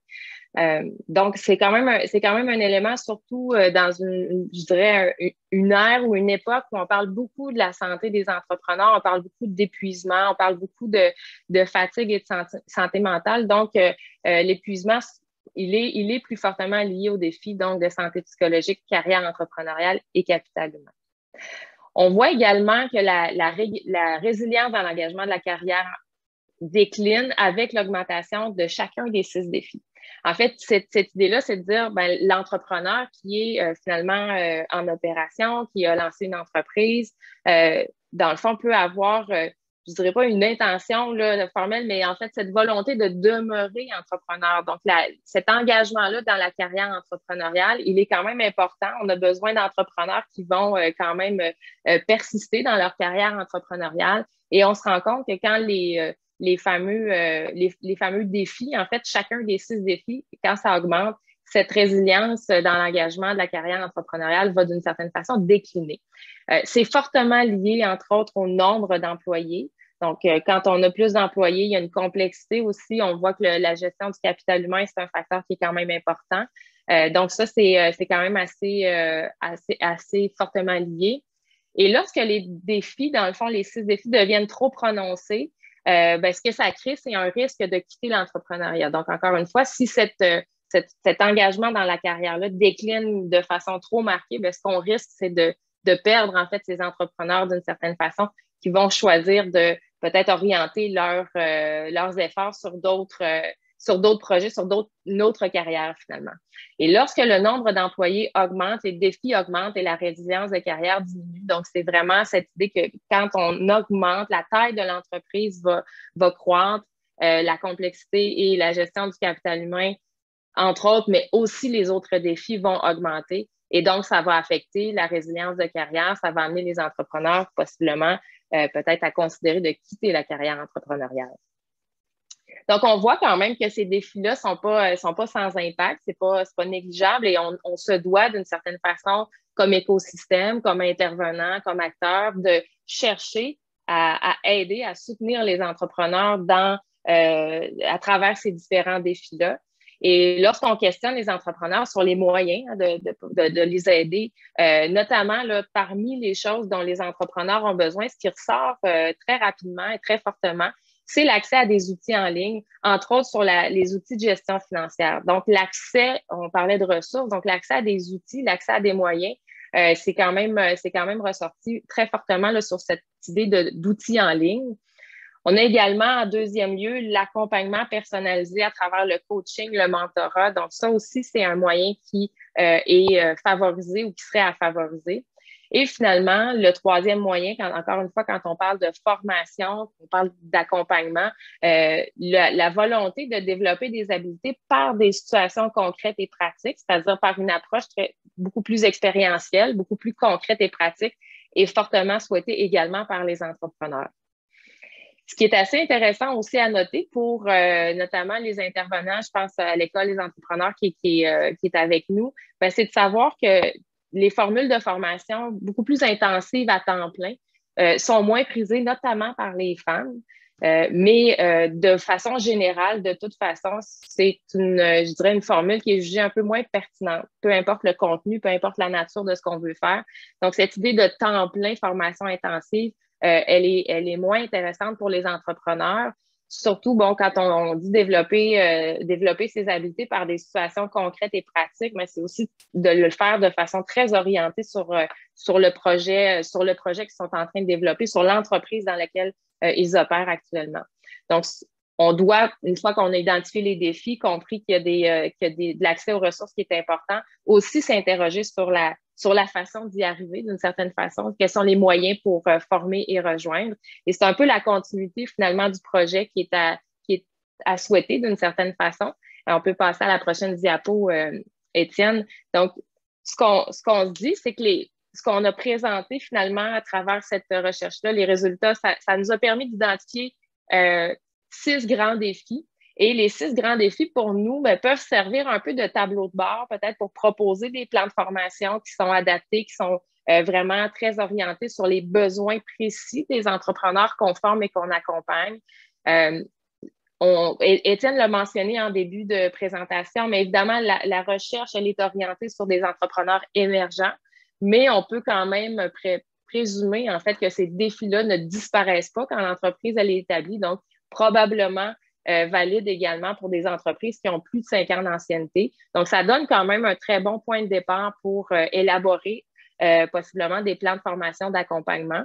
Speaker 5: Donc, c'est quand même un élément, surtout dans je dirais, une ère ou une époque où on parle beaucoup de la santé des entrepreneurs, on parle beaucoup d'épuisement, on parle beaucoup de fatigue et de santé mentale. Donc, l'épuisement, il est plus fortement lié aux défis donc, de santé psychologique, carrière entrepreneuriale et capital humain. On voit également que la résilience dans l'engagement de la carrière décline avec l'augmentation de chacun des 6 défis. En fait, cette idée-là, c'est de dire l'entrepreneur qui est finalement en opération, qui a lancé une entreprise, dans le fond, peut avoir, je ne dirais pas une intention là, formelle, mais en fait, cette volonté de demeurer entrepreneur. Donc, cet engagement-là dans la carrière entrepreneuriale, il est quand même important. On a besoin d'entrepreneurs qui vont quand même persister dans leur carrière entrepreneuriale. Et on se rend compte que quand les fameux défis, en fait, chacun des 6 défis, quand ça augmente, cette résilience dans l'engagement de la carrière entrepreneuriale va d'une certaine façon décliner. C'est fortement lié, entre autres, au nombre d'employés. Donc, quand on a plus d'employés, il y a une complexité aussi. On voit que la gestion du capital humain, c'est un facteur qui est quand même important. Donc, ça, c'est quand même assez fortement lié. Et lorsque les défis, dans le fond, les 6 défis deviennent trop prononcés, ce que ça crée, c'est un risque de quitter l'entrepreneuriat. Donc, encore une fois, si cet engagement dans la carrière-là décline de façon trop marquée, ce qu'on risque, c'est de perdre, en fait, ces entrepreneurs d'une certaine façon qui vont choisir de peut-être orienter leurs efforts sur d'autres projets, sur une autre carrière, finalement. Et lorsque le nombre d'employés augmente, les défis augmentent et la résilience de carrière diminue. Donc, c'est vraiment cette idée que quand on augmente, la taille de l'entreprise va croître, la complexité et la gestion du capital humain, entre autres, mais aussi les autres défis vont augmenter. Et donc, ça va affecter la résilience de carrière, ça va amener les entrepreneurs possiblement peut-être à considérer de quitter la carrière entrepreneuriale. Donc, on voit quand même que ces défis-là ne sont pas sans impact, c'est pas négligeable et on se doit d'une certaine façon, comme écosystème, comme intervenant, comme acteur, de chercher à aider, à soutenir les entrepreneurs à travers ces différents défis-là. Et lorsqu'on questionne les entrepreneurs sur les moyens de les aider, notamment là, parmi les choses dont les entrepreneurs ont besoin, ce qui ressort très rapidement et très fortement, c'est l'accès à des outils en ligne, entre autres sur les outils de gestion financière. Donc, l'accès, on parlait de ressources, donc l'accès à des outils, l'accès à des moyens, c'est quand même ressorti très fortement là, sur cette idée d'outils en ligne. On a également, en deuxième lieu, l'accompagnement personnalisé à travers le coaching, le mentorat. Donc, ça aussi, c'est un moyen qui est favorisé ou qui serait à favoriser. Et finalement, le troisième moyen, encore une fois, quand on parle de formation, on parle d'accompagnement, la volonté de développer des habiletés par des situations concrètes et pratiques, c'est-à-dire par une approche beaucoup plus expérientielle, beaucoup plus concrète et pratique, est fortement souhaitée également par les entrepreneurs. Ce qui est assez intéressant aussi à noter pour notamment les intervenants, je pense à l'École des entrepreneurs qui est avec nous, c'est de savoir que les formules de formation beaucoup plus intensives à temps plein sont moins prisées, notamment par les femmes. Mais de façon générale, de toute façon, c'est je dirais une formule qui est jugée un peu moins pertinente, peu importe le contenu, peu importe la nature de ce qu'on veut faire. Donc, cette idée de temps plein, formation intensive, elle est moins intéressante pour les entrepreneurs. Surtout, quand on dit développer ses habiletés par des situations concrètes et pratiques, mais c'est aussi de le faire de façon très orientée sur le projet qu'ils sont en train de développer, sur l'entreprise dans laquelle ils opèrent actuellement. Donc, on doit, une fois qu'on a identifié les défis, compris qu'il y a de l'accès aux ressources qui est important, aussi s'interroger sur la façon d'y arriver d'une certaine façon, quels sont les moyens pour former et rejoindre. Et c'est un peu la continuité finalement du projet qui est à souhaiter d'une certaine façon. On peut passer à la prochaine diapo, Étienne. Donc, ce qu'on se dit, c'est que ce qu'on a présenté finalement à travers cette recherche-là, les résultats, ça nous a permis d'identifier 6 grands défis. Et les 6 grands défis, pour nous, peuvent servir un peu de tableau de bord, peut-être pour proposer des plans de formation qui sont adaptés, qui sont vraiment très orientés sur les besoins précis des entrepreneurs qu'on forme et qu'on accompagne. Étienne l'a mentionné en début de présentation, mais évidemment, la recherche, elle est orientée sur des entrepreneurs émergents, mais on peut quand même présumer, en fait, que ces défis-là ne disparaissent pas quand l'entreprise, elle est établie. Donc, probablement valide également pour des entreprises qui ont plus de 5 ans d'ancienneté. Donc, ça donne quand même un très bon point de départ pour élaborer possiblement des plans de formation d'accompagnement.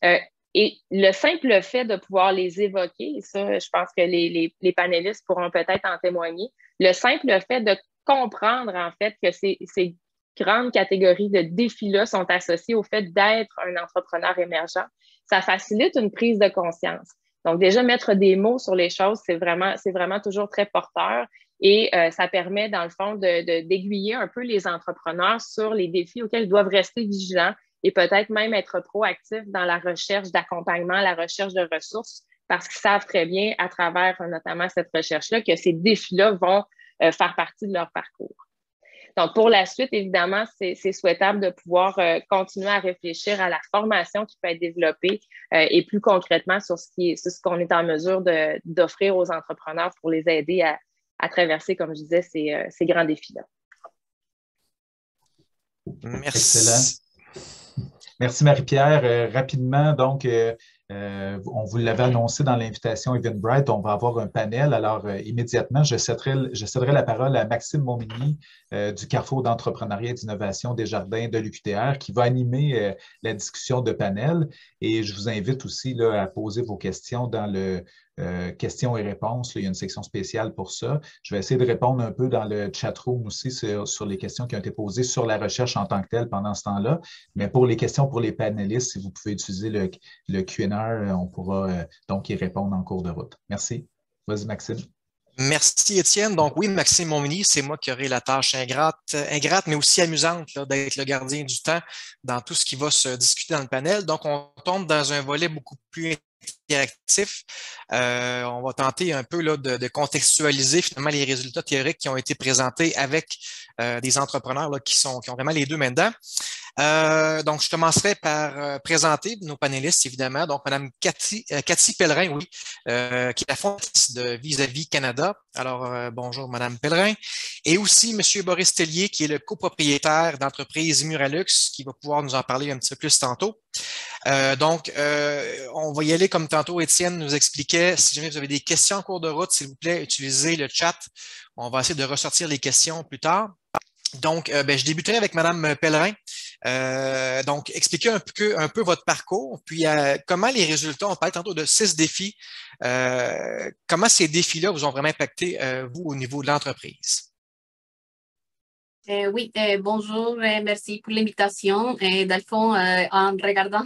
Speaker 5: Et le simple fait de pouvoir les évoquer, et ça, je pense que les panélistes pourront peut-être en témoigner, le simple fait de comprendre, en fait, que ces grandes catégories de défis-là sont associées au fait d'être un entrepreneur émergent, ça facilite une prise de conscience. Donc, déjà, mettre des mots sur les choses, c'est vraiment toujours très porteur et ça permet, dans le fond, d'aiguiller un peu les entrepreneurs sur les défis auxquels ils doivent rester vigilants et peut-être même être proactifs dans la recherche d'accompagnement, la recherche de ressources, parce qu'ils savent très bien, à travers notamment cette recherche-là, que ces défis-là vont faire partie de leur parcours. Donc, pour la suite, évidemment, c'est souhaitable de pouvoir continuer à réfléchir à la formation qui peut être développée et plus concrètement sur ce qu'on est en mesure d'offrir aux entrepreneurs pour les aider à traverser, comme je disais, ces grands défis-là.
Speaker 2: Merci. Excellent. Merci Marie-Pierre. Rapidement, donc, on vous l'avait annoncé dans l'invitation Eventbrite, on va avoir un panel. Alors, immédiatement, je céderai la parole à Maxime Montmigny du Carrefour d'entrepreneuriat et d'innovation des Jardins de l'UQTR qui va animer la discussion de panel. Et je vous invite aussi là, à poser vos questions dans le questions et réponses. Là, il y a une section spéciale pour ça. Je vais essayer de répondre un peu dans le chat room aussi sur les questions qui ont été posées sur la recherche en tant que telle pendant ce temps-là. Mais pour les questions pour les panélistes, si vous pouvez utiliser le Q&A, on pourra donc y répondre en cours de route. Merci. Vas-y, Maxime.
Speaker 6: Merci, Étienne. Donc oui, Maxime Montmigny, c'est moi qui aurai la tâche ingrate mais aussi amusante d'être le gardien du temps dans tout ce qui va se discuter dans le panel. Donc, on tombe dans un volet beaucoup plus interactif. On va tenter un peu là, de contextualiser finalement les résultats théoriques qui ont été présentés avec des entrepreneurs là, qui ont vraiment les deux mains dedans. Donc, je commencerai par présenter nos panélistes, évidemment. Donc, Mme Cathy Pellerin, oui, qui est la fondatrice de Vis-à-vis Canada. Alors, bonjour, Mme Pellerin. Et aussi M. Boris Tellier, qui est le copropriétaire d'entreprise Muralux, qui va pouvoir nous en parler un petit peu plus tantôt. Donc, on va y aller comme tantôt Étienne nous expliquait. Si jamais vous avez des questions en cours de route, s'il vous plaît, utilisez le chat. On va essayer de ressortir les questions plus tard. Donc, je débuterai avec Mme Pellerin. Donc, expliquez un peu votre parcours, puis comment les résultats, on parlait tantôt de 6 défis, comment ces défis-là vous ont vraiment impacté, vous, au niveau de l'entreprise?
Speaker 7: Oui, bonjour, merci pour l'invitation. Dans le fond, en regardant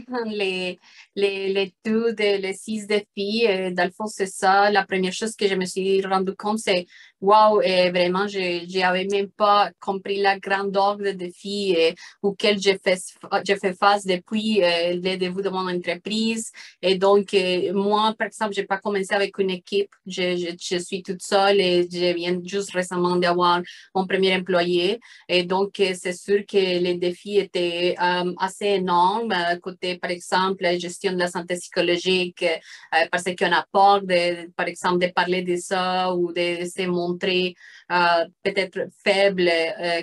Speaker 7: l'étude, les 6 défis, dans le fond, c'est ça. La première chose que je me suis rendu compte, c'est wow, vraiment, je n'avais même pas compris la grandeur des défis auxquels je fais face depuis le début de mon entreprise. Et donc, moi, par exemple, je n'ai pas commencé avec une équipe. Je suis toute seule et je viens juste récemment d'avoir mon premier employé. Et donc, c'est sûr que les défis étaient assez énormes. Côté, par exemple, la gestion de la santé psychologique, parce qu'on a peur, par exemple, de parler de ça ou de se montrer peut-être faible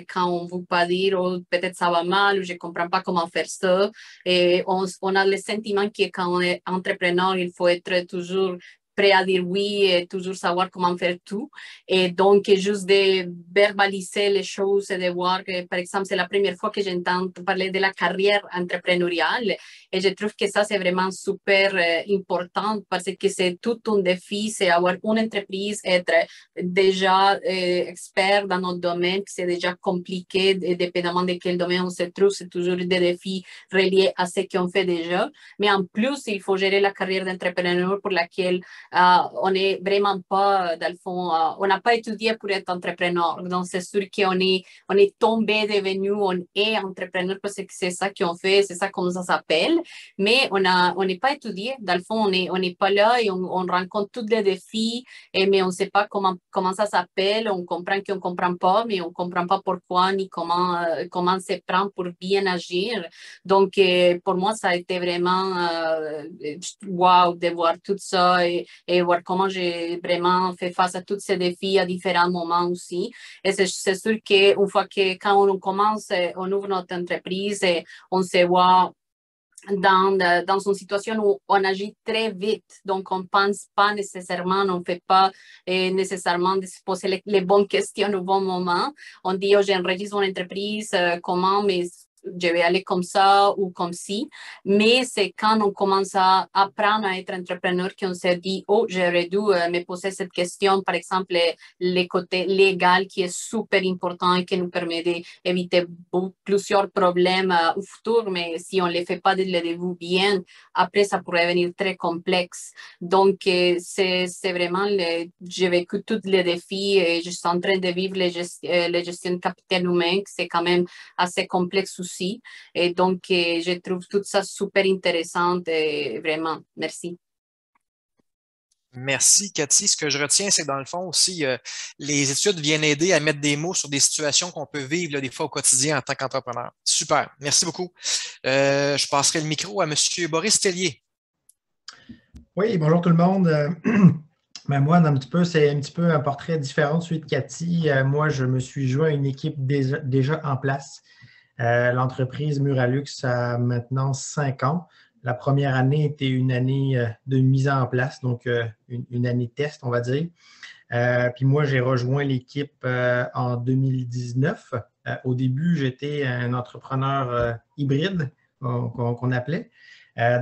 Speaker 7: quand on ne veut pas dire, ou peut-être ça va mal, ou je ne comprends pas comment faire ça. Et on a le sentiment que quand on est entrepreneur, il faut être toujours prêt à dire oui et toujours savoir comment faire tout. Et donc, juste de verbaliser les choses et de voir que, par exemple, c'est la première fois que j'entends parler de la carrière entrepreneuriale. Et je trouve que ça, c'est vraiment super important parce que c'est tout un défi, c'est avoir une entreprise, être déjà expert dans notre domaine, c'est déjà compliqué, dépendamment de quel domaine on se trouve, c'est toujours des défis reliés à ce qu'on fait déjà. Mais en plus, il faut gérer la carrière d'entrepreneur pour laquelle on n'est vraiment pas, dans le fond, on n'a pas étudié pour être entrepreneur. Donc, c'est sûr qu'on est tombé devenu, on est entrepreneur parce que c'est ça qu'on fait, c'est ça comme ça s'appelle. Mais on n'est pas étudié. Dans le fond, on n'est pas là et on rencontre tous les défis, mais on ne sait pas comment ça s'appelle. On comprend qu'on ne comprend pas, mais on ne comprend pas pourquoi ni comment se prendre pour bien agir. Donc, pour moi, ça a été vraiment wow de voir tout ça et voir comment j'ai vraiment fait face à tous ces défis à différents moments aussi. Et c'est sûr qu'une fois que quand on commence, on ouvre notre entreprise et on se voit dans une situation où on agit très vite. Donc, on ne pense pas nécessairement, on ne fait pas nécessairement de se poser les bonnes questions au bon moment. On dit, oh, j'enregistre une entreprise, comment, mais je vais aller comme ça ou comme ci. Mais c'est quand on commence à apprendre à être entrepreneur qu'on se dit, oh, j'aurais dû me poser cette question. Par exemple, le côté légal qui est super important et qui nous permet d'éviter plusieurs problèmes au futur. Mais si on ne les fait pas dès le début bien, après, ça pourrait devenir très complexe. Donc, c'est vraiment, j'ai vécu tous les défis et je suis en train de vivre les gestions de capital humain, c'est quand même assez complexe aussi. Et donc, je trouve tout ça super intéressant et vraiment, merci.
Speaker 6: Merci, Cathy. Ce que je retiens, c'est que dans le fond aussi, les études viennent aider à mettre des mots sur des situations qu'on peut vivre là, des fois au quotidien en tant qu'entrepreneur. Super. Merci beaucoup. Je passerai le micro à M. Boris Tellier.
Speaker 8: Oui, bonjour tout le monde. Ben moi, c'est un petit peu un portrait différent de celui de Cathy. Moi, je me suis joint à une équipe déjà en place. L'entreprise Muralux a maintenant 5 ans. La première année était une année de mise en place, donc une année test, on va dire. Puis moi, j'ai rejoint l'équipe en 2019. Au début, j'étais un entrepreneur hybride, qu'on appelait.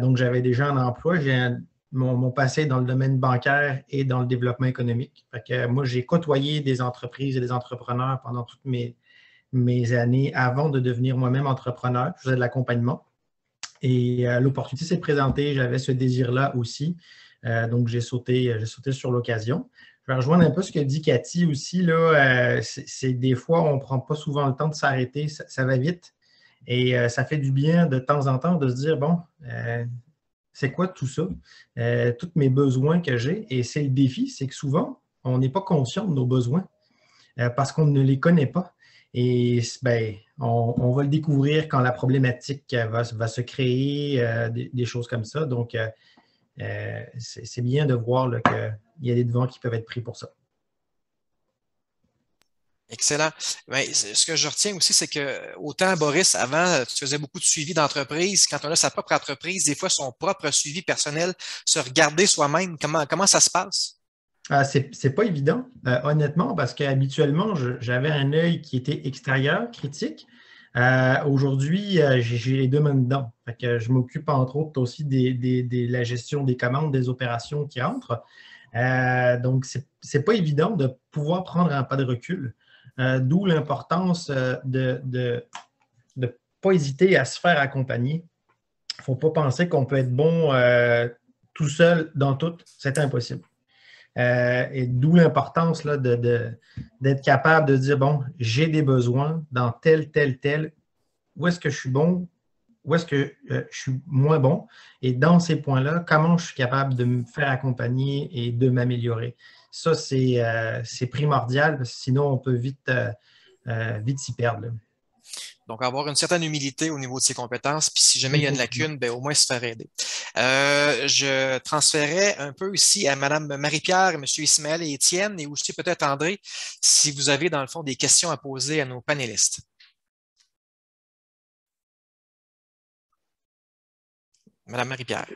Speaker 8: Donc, j'avais déjà un emploi. Mon passé dans le domaine bancaire et dans le développement économique. Fait que moi, j'ai côtoyé des entreprises et des entrepreneurs pendant toutes mes années avant de devenir moi-même entrepreneur. Je faisais de l'accompagnement. Et l'opportunité s'est présentée. J'avais ce désir-là aussi. Donc, j'ai sauté sur l'occasion. Je vais rejoindre un peu ce que dit Cathy aussi. Là, c'est des fois, on ne prend pas souvent le temps de s'arrêter. Ça va vite. Et ça fait du bien de temps en temps de se dire, bon, c'est quoi tout ça, tous mes besoins que j'ai. Et c'est le défi, c'est que souvent, on n'est pas conscient de nos besoins parce qu'on ne les connaît pas. Et ben, on va le découvrir quand la problématique va se créer, des choses comme ça. Donc, c'est bien de voir qu'il y a des devants qui peuvent être pris pour ça.
Speaker 6: Excellent. Mais ce que je retiens aussi, c'est que autant, Boris, avant, tu faisais beaucoup de suivi d'entreprise. Quand on a sa propre entreprise, des fois, son propre suivi personnel, se regarder soi-même, comment ça se passe?
Speaker 8: C'est pas évident, honnêtement, parce qu'habituellement, j'avais un œil qui était extérieur, critique. Aujourd'hui, j'ai les deux mains dedans. Fait que je m'occupe entre autres aussi de la gestion des commandes, des opérations qui entrent. Donc, c'est pas évident de pouvoir prendre un pas de recul. D'où l'importance de ne pas hésiter à se faire accompagner. Il ne faut pas penser qu'on peut être bon tout seul dans tout. C'est impossible. Et d'où l'importance là, d'être capable de dire, bon, j'ai des besoins dans tel. Où est-ce que je suis bon? Où est-ce que je suis moins bon? Et dans ces points-là, comment je suis capable de me faire accompagner et de m'améliorer? Ça, c'est primordial, parce que sinon, on peut vite s'y perdre. Là.
Speaker 6: Donc, avoir une certaine humilité au niveau de ses compétences, puis si jamais il y a une lacune, ben, au moins se faire aider. Je transférais un peu ici à Mme Marie-Pierre, M. Ismaël et Étienne, et aussi peut-être André, si vous avez dans le fond des questions à poser à nos panélistes. Mme Marie-Pierre.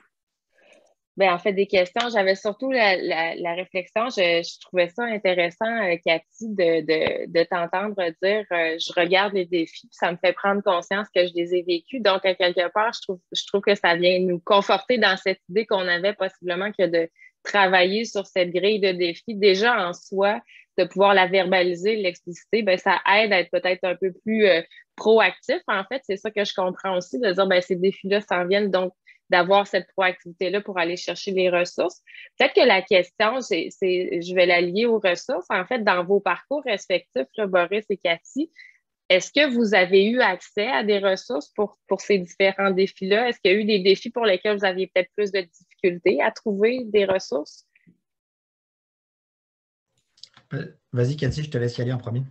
Speaker 5: Bien, en fait, des questions. J'avais surtout la réflexion. Je trouvais ça intéressant, Cathy, de t'entendre dire je regarde les défis, ça me fait prendre conscience que je les ai vécus. Donc, à quelque part, je trouve que ça vient nous conforter dans cette idée qu'on avait possiblement que de travailler sur cette grille de défis, déjà en soi, de pouvoir la verbaliser, l'expliciter, bien, ça aide à être peut-être un peu plus proactif. En fait, c'est ça que je comprends aussi, de dire bien, ces défis-là s'en viennent, donc d'avoir cette proactivité-là pour aller chercher les ressources. Peut-être que la question, je vais la lier aux ressources. En fait, dans vos parcours respectifs, là, Boris et Cathy, est-ce que vous avez eu accès à des ressources pour ces différents défis-là? Est-ce qu'il y a eu des défis pour lesquels vous aviez peut-être plus de difficultés à trouver des ressources?
Speaker 8: Vas-y, Cathy, je te laisse y aller en premier.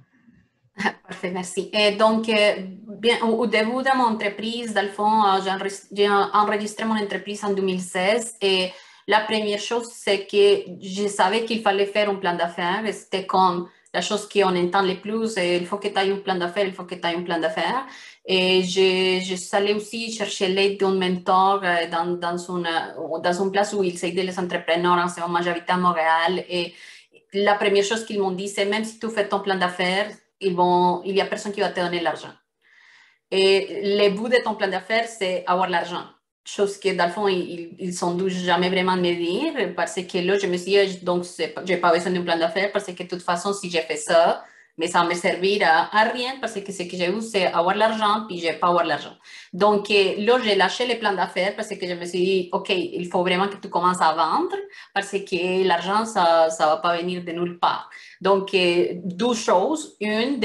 Speaker 7: Parfait, merci. Et donc, bien, au début de mon entreprise, dans le fond, j'ai enregistré mon entreprise en 2016 et la première chose, c'est que je savais qu'il fallait faire un plan d'affaires. C'était comme la chose qu'on entend le plus, il faut que tu aies un plan d'affaires, il faut que tu aies un plan d'affaires. Et je allais aussi chercher l'aide d'un mentor dans une place où ils aidaient les entrepreneurs. En ce moment, j'habitais à Montréal et la première chose qu'ils m'ont dit, c'est même si tu fais ton plan d'affaires, il n'y a personne qui va te donner l'argent. Et le but de ton plan d'affaires, c'est avoir l'argent. Chose que, dans le fond, ils sont dû jamais vraiment me dire, parce que là, je me suis dit, donc, je n'ai pas besoin d'un plan d'affaires, parce que de toute façon, si j'ai fait ça, mais ça va me servir à rien, parce que ce que j'ai eu, c'est avoir l'argent, puis je n'ai pas avoir l'argent. Donc, là, j'ai lâché les plans d'affaires, parce que je me suis dit, OK, il faut vraiment que tu commences à vendre, parce que l'argent, ça ne va pas venir de nulle part. Donc, deux choses. Une,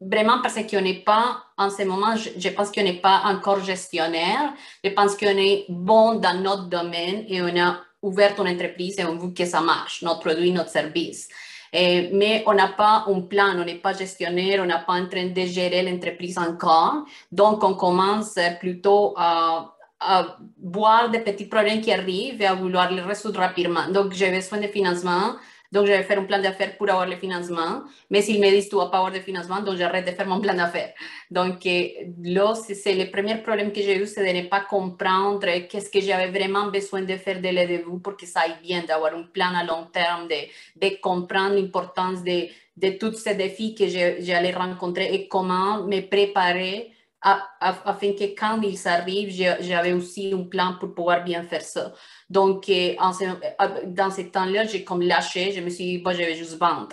Speaker 7: vraiment parce qu'on n'est pas, en ce moment, je pense qu'on n'est pas encore gestionnaire. Je pense qu'on est bon dans notre domaine et on a ouvert une entreprise et on veut que ça marche, notre produit, notre service. Mais on n'a pas un plan, on n'est pas gestionnaire, on n'est pas en train de gérer l'entreprise encore. Donc, on commence plutôt à voir des petits problèmes qui arrivent et à vouloir les résoudre rapidement. Donc, j'ai besoin de financement. Donc, je vais faire un plan d'affaires pour avoir le financement. Mais s'ils me disent, tu ne vas pas avoir de financement, donc j'arrête de faire mon plan d'affaires. Donc, là, c'est le premier problème que j'ai eu, c'est de ne pas comprendre qu'est-ce que j'avais vraiment besoin de faire dès le début pour que ça aille bien, d'avoir un plan à long terme, de comprendre l'importance de tous ces défis que j'allais rencontrer et comment me préparer afin que quand ils arrivent, j'avais aussi un plan pour pouvoir bien faire ça. Donc, dans ce temps-là, j'ai comme lâché, je me suis dit, bon, je vais juste vendre.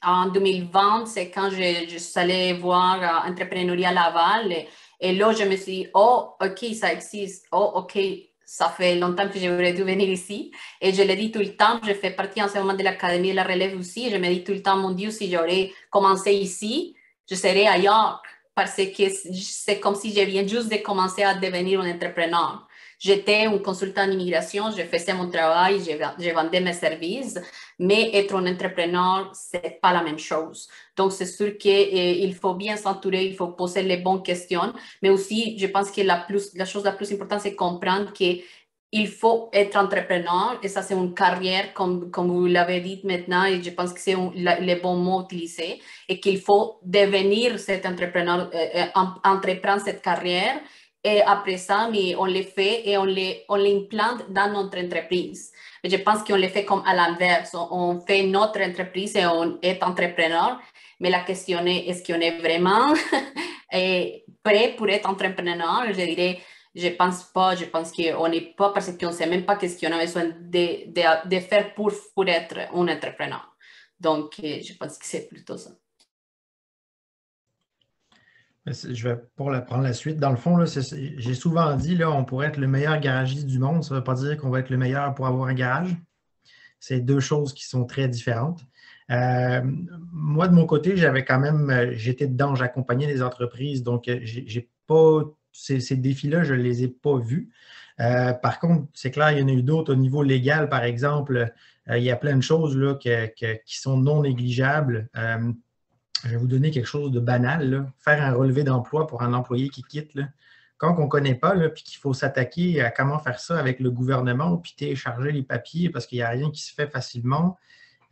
Speaker 7: En 2020, c'est quand je suis allée voir Entrepreneuriat Laval et là, je me suis dit, oh, OK, ça existe. Oh, OK, ça fait longtemps que j'aurais dû venir ici. Et je l'ai dit tout le temps, je fais partie en ce moment de l'Académie de la Relève aussi. Et je me dis tout le temps, mon Dieu, si j'aurais commencé ici, je serais ailleurs. Parce que c'est comme si je viens juste de commencer à devenir un entrepreneur. j'étais un consultant en immigration, je faisais mon travail, je vendais mes services, mais être un entrepreneur, c'est pas la même chose. Donc, c'est sûr qu'il faut bien s'entourer, il faut poser les bonnes questions, mais aussi, je pense que la chose la plus importante, c'est comprendre qu'il faut être entrepreneur et ça, c'est une carrière, comme vous l'avez dit maintenant, et je pense que c'est les bons mots utilisés, et qu'il faut devenir cet entrepreneur, entreprendre cette carrière. Et après ça, mais on les fait et on l'implante dans notre entreprise. Mais je pense qu'on le fait comme à l'inverse. On fait notre entreprise et on est entrepreneur. Mais la question est-ce qu'on est vraiment prêt pour être entrepreneur? Je dirais, je pense pas. Je pense qu'on n'est pas parce qu'on ne sait même pas ce qu'on a besoin de faire pour être un entrepreneur. Donc, je pense que c'est plutôt ça.
Speaker 8: Je vais prendre la suite. Dans le fond, j'ai souvent dit, là, on pourrait être le meilleur garagiste du monde. Ça ne veut pas dire qu'on va être le meilleur pour avoir un garage. C'est deux choses qui sont très différentes. Moi, de mon côté, j'étais dedans, j'accompagnais des entreprises, donc j'ai pas ces défis-là, je ne les ai pas vus. Par contre, c'est clair, il y en a eu d'autres au niveau légal, par exemple. Il y a plein de choses là, qui sont non négligeables. Je vais vous donner quelque chose de banal, là. Faire un relevé d'emploi pour un employé qui quitte. Là. Quand on ne connaît pas, puis qu'il faut s'attaquer à comment faire ça avec le gouvernement, puis télécharger les papiers parce qu'il n'y a rien qui se fait facilement,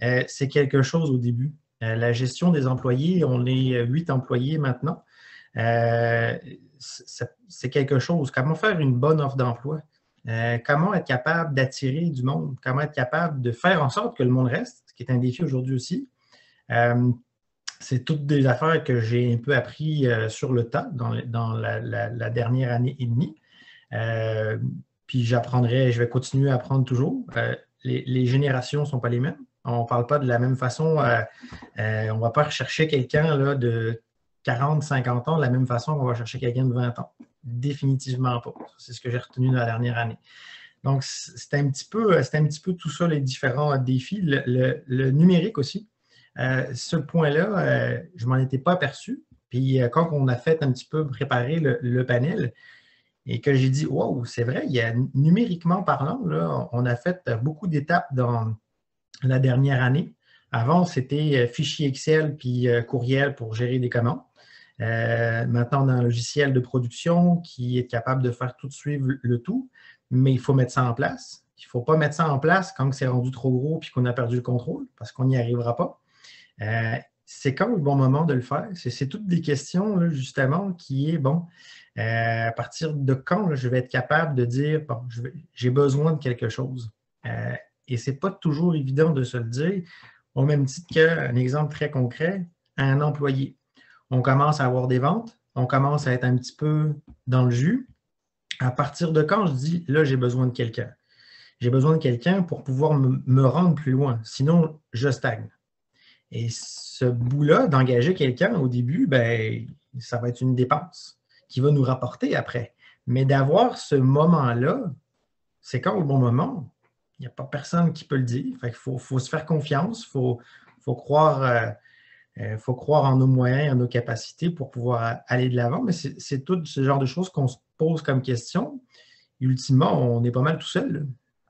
Speaker 8: c'est quelque chose au début. La gestion des employés, on est 8 employés maintenant. C'est quelque chose. Comment faire une bonne offre d'emploi? Comment être capable d'attirer du monde? Comment être capable de faire en sorte que le monde reste, ce qui est un défi aujourd'hui aussi. C'est toutes des affaires que j'ai un peu appris sur le tas dans la dernière année et demie. Puis je vais continuer à apprendre toujours. Les générations ne sont pas les mêmes. On ne parle pas de la même façon. On ne va pas rechercher quelqu'un là, de 40, 50 ans de la même façon qu'on va chercher quelqu'un de 20 ans. Définitivement pas. C'est ce que j'ai retenu dans la dernière année. Donc, c'est un petit peu tout ça, les différents défis. Le numérique aussi. Ce point-là, je ne m'en étais pas aperçu. Puis quand on a fait un petit peu préparer le panel et que j'ai dit, wow, c'est vrai, numériquement parlant, là, on a fait beaucoup d'étapes dans la dernière année. Avant, c'était fichier Excel puis courriel pour gérer des commandes. Maintenant, on a un logiciel de production qui est capable de faire tout suivre le tout, mais il faut mettre ça en place. Il ne faut pas mettre ça en place quand c'est rendu trop gros puis qu'on a perdu le contrôle parce qu'on n'y arrivera pas. C'est quand le bon moment de le faire? C'est toutes des questions, là, justement, qui est, bon, à partir de quand là, je vais être capable de dire, bon, j'ai besoin de quelque chose. Et ce n'est pas toujours évident de se le dire, au même titre qu'un exemple très concret, un employé. On commence à avoir des ventes, on commence à être un petit peu dans le jus. À partir de quand je dis, là, j'ai besoin de quelqu'un? J'ai besoin de quelqu'un pour pouvoir me rendre plus loin, sinon je stagne. Et ce bout-là, d'engager quelqu'un au début, ben, ça va être une dépense qui va nous rapporter après. Mais d'avoir ce moment-là, c'est quand le bon moment? Il n'y a pas personne qui peut le dire. Fait qu'il faut se faire confiance, il faut croire en nos moyens, en nos capacités pour pouvoir aller de l'avant. Mais c'est tout ce genre de choses qu'on se pose comme question. Et ultimement, on est pas mal tout seul là,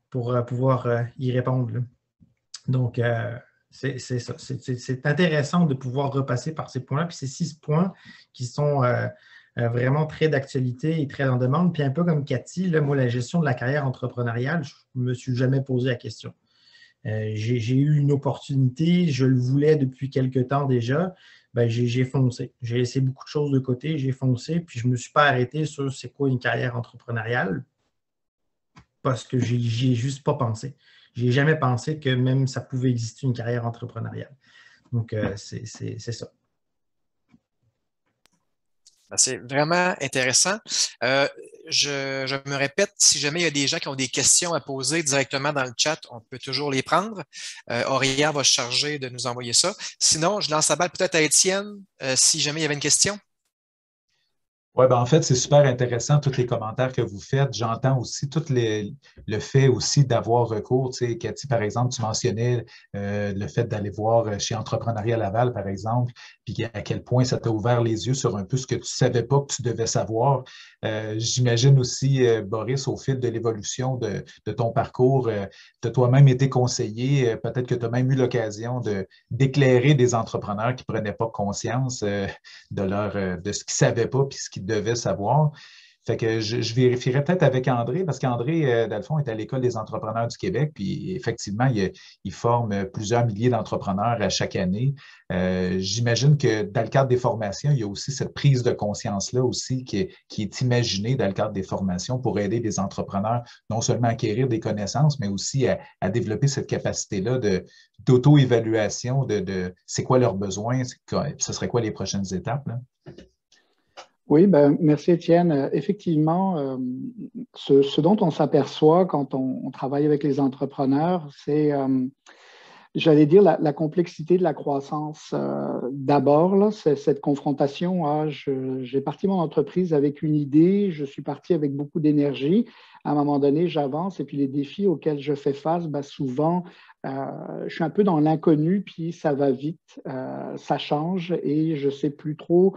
Speaker 8: pour pouvoir y répondre. Là. Donc, c'est ça. C'est intéressant de pouvoir repasser par ces points-là. Puis ces 6 points qui sont vraiment très d'actualité et très en demande. Puis un peu comme Cathy, là, moi, la gestion de la carrière entrepreneuriale, je ne me suis jamais posé la question. J'ai eu une opportunité, je le voulais depuis quelque temps déjà, ben, j'ai foncé. J'ai laissé beaucoup de choses de côté, j'ai foncé, puis je ne me suis pas arrêté sur c'est quoi une carrière entrepreneuriale parce que j'y ai juste pas pensé. Je n'ai jamais pensé que même ça pouvait exister une carrière entrepreneuriale. Donc, c'est ça.
Speaker 6: C'est vraiment intéressant. Je me répète, si jamais il y a des gens qui ont des questions à poser directement dans le chat, on peut toujours les prendre. Auréa va se charger de nous envoyer ça. Sinon, je lance la balle peut-être à Étienne, si jamais il y avait une question.
Speaker 2: Oui, ben en fait, c'est super intéressant, tous les commentaires que vous faites. J'entends aussi le fait aussi d'avoir recours. Tu sais, Cathy, par exemple, tu mentionnais le fait d'aller voir chez Entrepreneuriat Laval, par exemple, puis à quel point ça t'a ouvert les yeux sur un peu ce que tu ne savais pas que tu devais savoir. J'imagine aussi, Boris, au fil de l'évolution de ton parcours, tu as toi-même été conseiller. Peut-être que tu as même eu l'occasion d'éclairer des entrepreneurs qui ne prenaient pas conscience de ce qu'ils ne savaient pas puis ce qu'ils devaient savoir. Fait que je vérifierai peut-être avec André, parce qu'André, dans le fond, est à l'École des entrepreneurs du Québec, puis effectivement, il forme plusieurs milliers d'entrepreneurs à chaque année. J'imagine que dans le cadre des formations, il y a aussi cette prise de conscience-là aussi qui est imaginée dans le cadre des formations pour aider les entrepreneurs non seulement à acquérir des connaissances, mais aussi à développer cette capacité-là d'auto-évaluation de c'est quoi leurs besoins, ce serait quoi les prochaines étapes, là?
Speaker 9: Oui, ben, merci Étienne. Effectivement, ce dont on s'aperçoit quand on travaille avec les entrepreneurs, c'est, j'allais dire, la complexité de la croissance. D'abord, là, c'est cette confrontation à j'ai parti mon entreprise avec une idée, je suis parti avec beaucoup d'énergie. À un moment donné, j'avance et puis les défis auxquels je fais face, ben, souvent, je suis un peu dans l'inconnu, puis ça va vite, ça change et je ne sais plus trop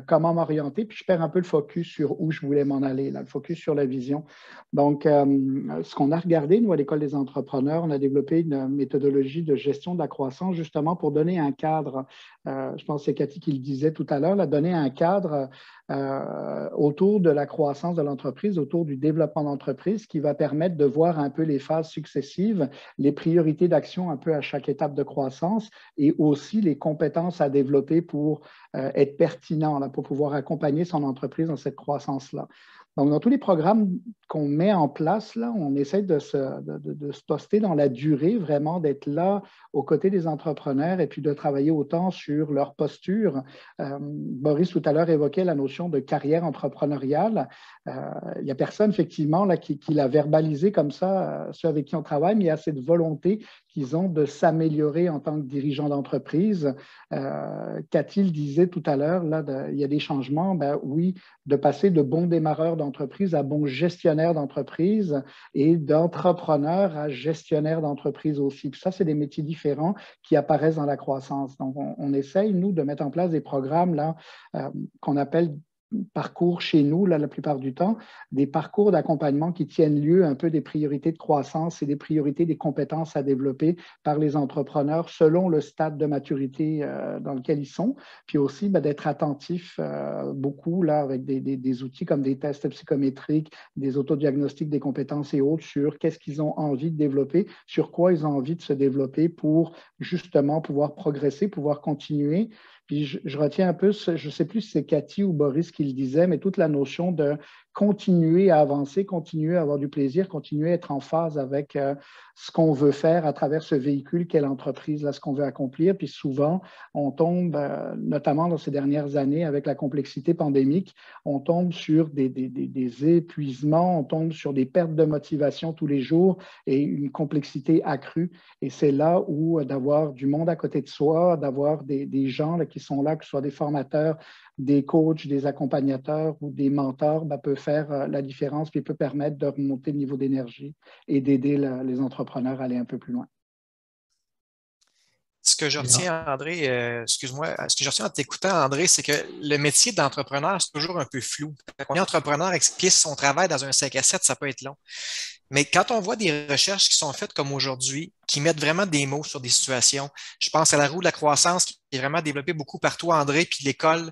Speaker 9: comment m'orienter, puis je perds un peu le focus sur où je voulais m'en aller, là, le focus sur la vision. Donc, ce qu'on a regardé, nous, à l'École des entrepreneurs, on a développé une méthodologie de gestion de la croissance justement pour donner un cadre. Je pense que c'est Cathy qui le disait tout à l'heure, là, donner un cadre autour de la croissance de l'entreprise, autour du développement d'entreprise, qui va permettre de voir un peu les phases successives, les priorités d'action un peu à chaque étape de croissance et aussi les compétences à développer pour être pertinent, là, pour pouvoir accompagner son entreprise dans cette croissance-là. Donc, dans tous les programmes qu'on met en place, là, on essaie de se poster dans la durée, vraiment d'être là aux côtés des entrepreneurs et puis de travailler autant sur leur posture. Boris, tout à l'heure, évoquait la notion de carrière entrepreneuriale. Il n'y a personne, effectivement, là, qui l'a verbalisé comme ça, ceux avec qui on travaille, mais il y a cette volonté qu'ils ont de s'améliorer en tant que dirigeants d'entreprise. Cathy le disait tout à l'heure, là, il y a des changements, ben, oui, de passer de bons démarreurs d'entreprise à bons gestionnaires d'entreprise et d'entrepreneurs à gestionnaires d'entreprise aussi. Puis ça, c'est des métiers différents qui apparaissent dans la croissance. Donc, on essaye, nous, de mettre en place des programmes là, qu'on appelle parcours chez nous, là, la plupart du temps, des parcours d'accompagnement qui tiennent lieu un peu des priorités de croissance et des priorités des compétences à développer par les entrepreneurs selon le stade de maturité dans lequel ils sont. Puis aussi, ben, d'être attentif beaucoup là, avec des outils comme des tests psychométriques, des autodiagnostics des compétences et autres sur qu'est-ce qu'ils ont envie de développer, sur quoi ils ont envie de se développer pour justement pouvoir progresser, pouvoir continuer. Puis je retiens un peu, je ne sais plus si c'est Cathy ou Boris qui le disait, mais toute la notion de continuer à avancer, continuer à avoir du plaisir, continuer à être en phase avec ce qu'on veut faire à travers ce véhicule qu'est l'entreprise, là, ce qu'on veut accomplir. Puis souvent, on tombe, notamment dans ces dernières années, avec la complexité pandémique, on tombe sur des épuisements, on tombe sur des pertes de motivation tous les jours et une complexité accrue. Et c'est là où d'avoir du monde à côté de soi, d'avoir des gens là, qui sont là, que ce soit des formateurs, des coachs, des accompagnateurs ou des mentors, ben, peut faire la différence puis peut permettre de remonter le niveau d'énergie et d'aider les entrepreneurs à aller un peu plus loin.
Speaker 6: Ce que je retiens, André, excuse-moi, ce que je retiens en t'écoutant, André, c'est que le métier d'entrepreneur, c'est toujours un peu flou. Quand on est entrepreneur, expliquer son travail dans un 5 à 7, ça peut être long. Mais quand on voit des recherches qui sont faites comme aujourd'hui, qui mettent vraiment des mots sur des situations, je pense à la roue de la croissance qui est vraiment développée beaucoup par toi, André, puis l'école.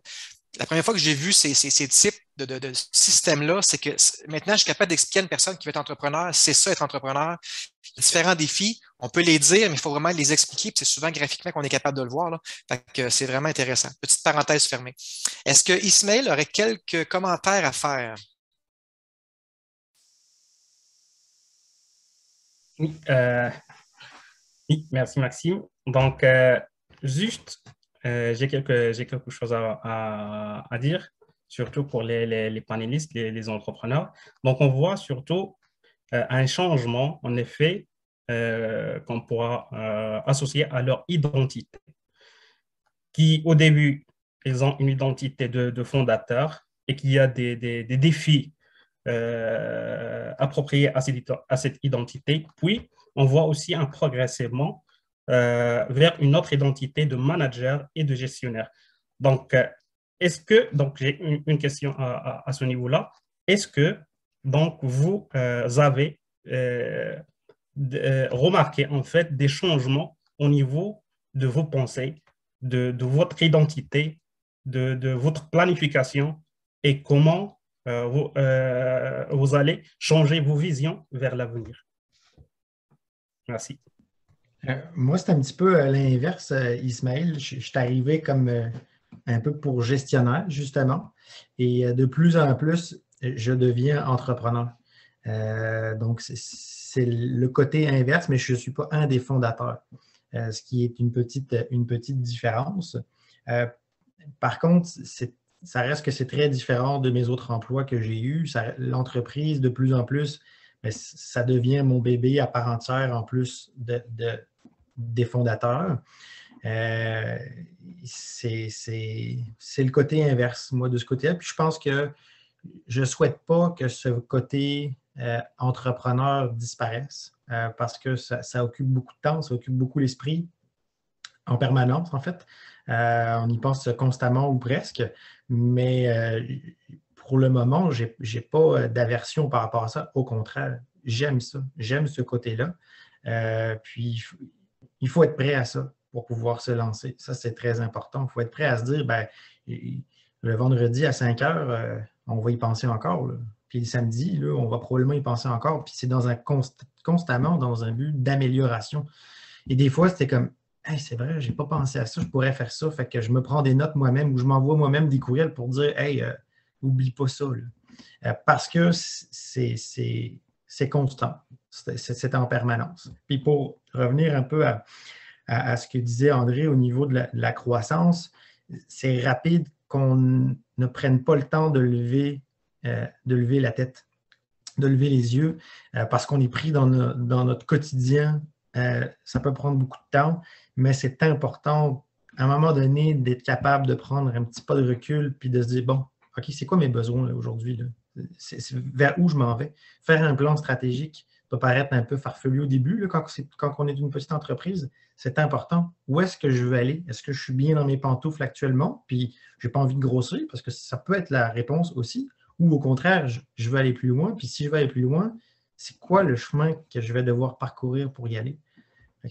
Speaker 6: La première fois que j'ai vu ces types de systèmes-là, c'est que maintenant, je suis capable d'expliquer à une personne qui veut être entrepreneur, c'est ça être entrepreneur. Différents défis, on peut les dire, mais il faut vraiment les expliquer, puis c'est souvent graphiquement qu'on est capable de le voir, là. Fait que c'est vraiment intéressant. Petite parenthèse fermée. Est-ce que Ismaël aurait quelques commentaires à faire?
Speaker 4: Oui, oui, merci Maxime. Donc, juste, j'ai quelque chose à dire, surtout pour les panélistes, les entrepreneurs. Donc, on voit surtout un changement, en effet, qu'on pourra associer à leur identité, qui, au début, ils ont une identité de fondateur, et qu'il y a des défis appropriés à cette identité, puis on voit aussi un progressivement vers une autre identité de manager et de gestionnaire. Donc, donc j'ai une question à ce niveau-là. Est-ce que donc vous avez remarqué en fait des changements au niveau de vos pensées, de votre identité, de votre planification et comment vous allez changer vos visions vers l'avenir? Merci.
Speaker 8: Moi, c'est un petit peu l'inverse, Ismaël. Je suis arrivé comme un peu pour gestionnaire, justement. Et de plus en plus, je deviens entrepreneur. Donc, c'est le côté inverse, mais je ne suis pas un des fondateurs, ce qui est une petite différence. Par contre, ça reste que c'est très différent de mes autres emplois que j'ai eus. L'entreprise, de plus en plus, bien, ça devient mon bébé à part entière en plus des fondateurs. C'est le côté inverse, moi, de ce côté-là. Puis je pense que je ne souhaite pas que ce côté entrepreneur disparaisse parce que ça occupe beaucoup de temps, ça occupe beaucoup l'esprit en permanence, en fait. On y pense constamment ou presque, mais pour le moment, je n'ai pas d'aversion par rapport à ça. Au contraire, j'aime ça. J'aime ce côté-là. Puis, il faut être prêt à ça pour pouvoir se lancer. Ça, c'est très important. Il faut être prêt à se dire, ben, le vendredi à 5 heures, on va y penser encore. Là. Puis le samedi, là, on va probablement y penser encore. Puis c'est constamment dans un but d'amélioration. Et des fois, c'était comme, hey, c'est vrai, je n'ai pas pensé à ça, je pourrais faire ça. Fait que je me prends des notes moi-même ou je m'envoie moi-même des courriels pour dire, hey, oublie pas ça. Parce que c'est constant. C'est en permanence. Puis pour revenir un peu à ce que disait André au niveau de la croissance, c'est rapide qu'on ne prenne pas le temps de lever la tête, de lever les yeux, parce qu'on est pris dans notre quotidien. Ça peut prendre beaucoup de temps, mais c'est important, à un moment donné, d'être capable de prendre un petit pas de recul puis de se dire, bon, OK, c'est quoi mes besoins aujourd'hui? C'est vers où je m'en vais? Faire un plan stratégique peut paraître un peu farfelu au début, là, quand on est une petite entreprise. C'est important. Où est-ce que je veux aller? Est-ce que je suis bien dans mes pantoufles actuellement? Puis, je n'ai pas envie de grossir parce que ça peut être la réponse aussi. Ou au contraire, je veux aller plus loin. Puis, si je veux aller plus loin, c'est quoi le chemin que je vais devoir parcourir pour y aller?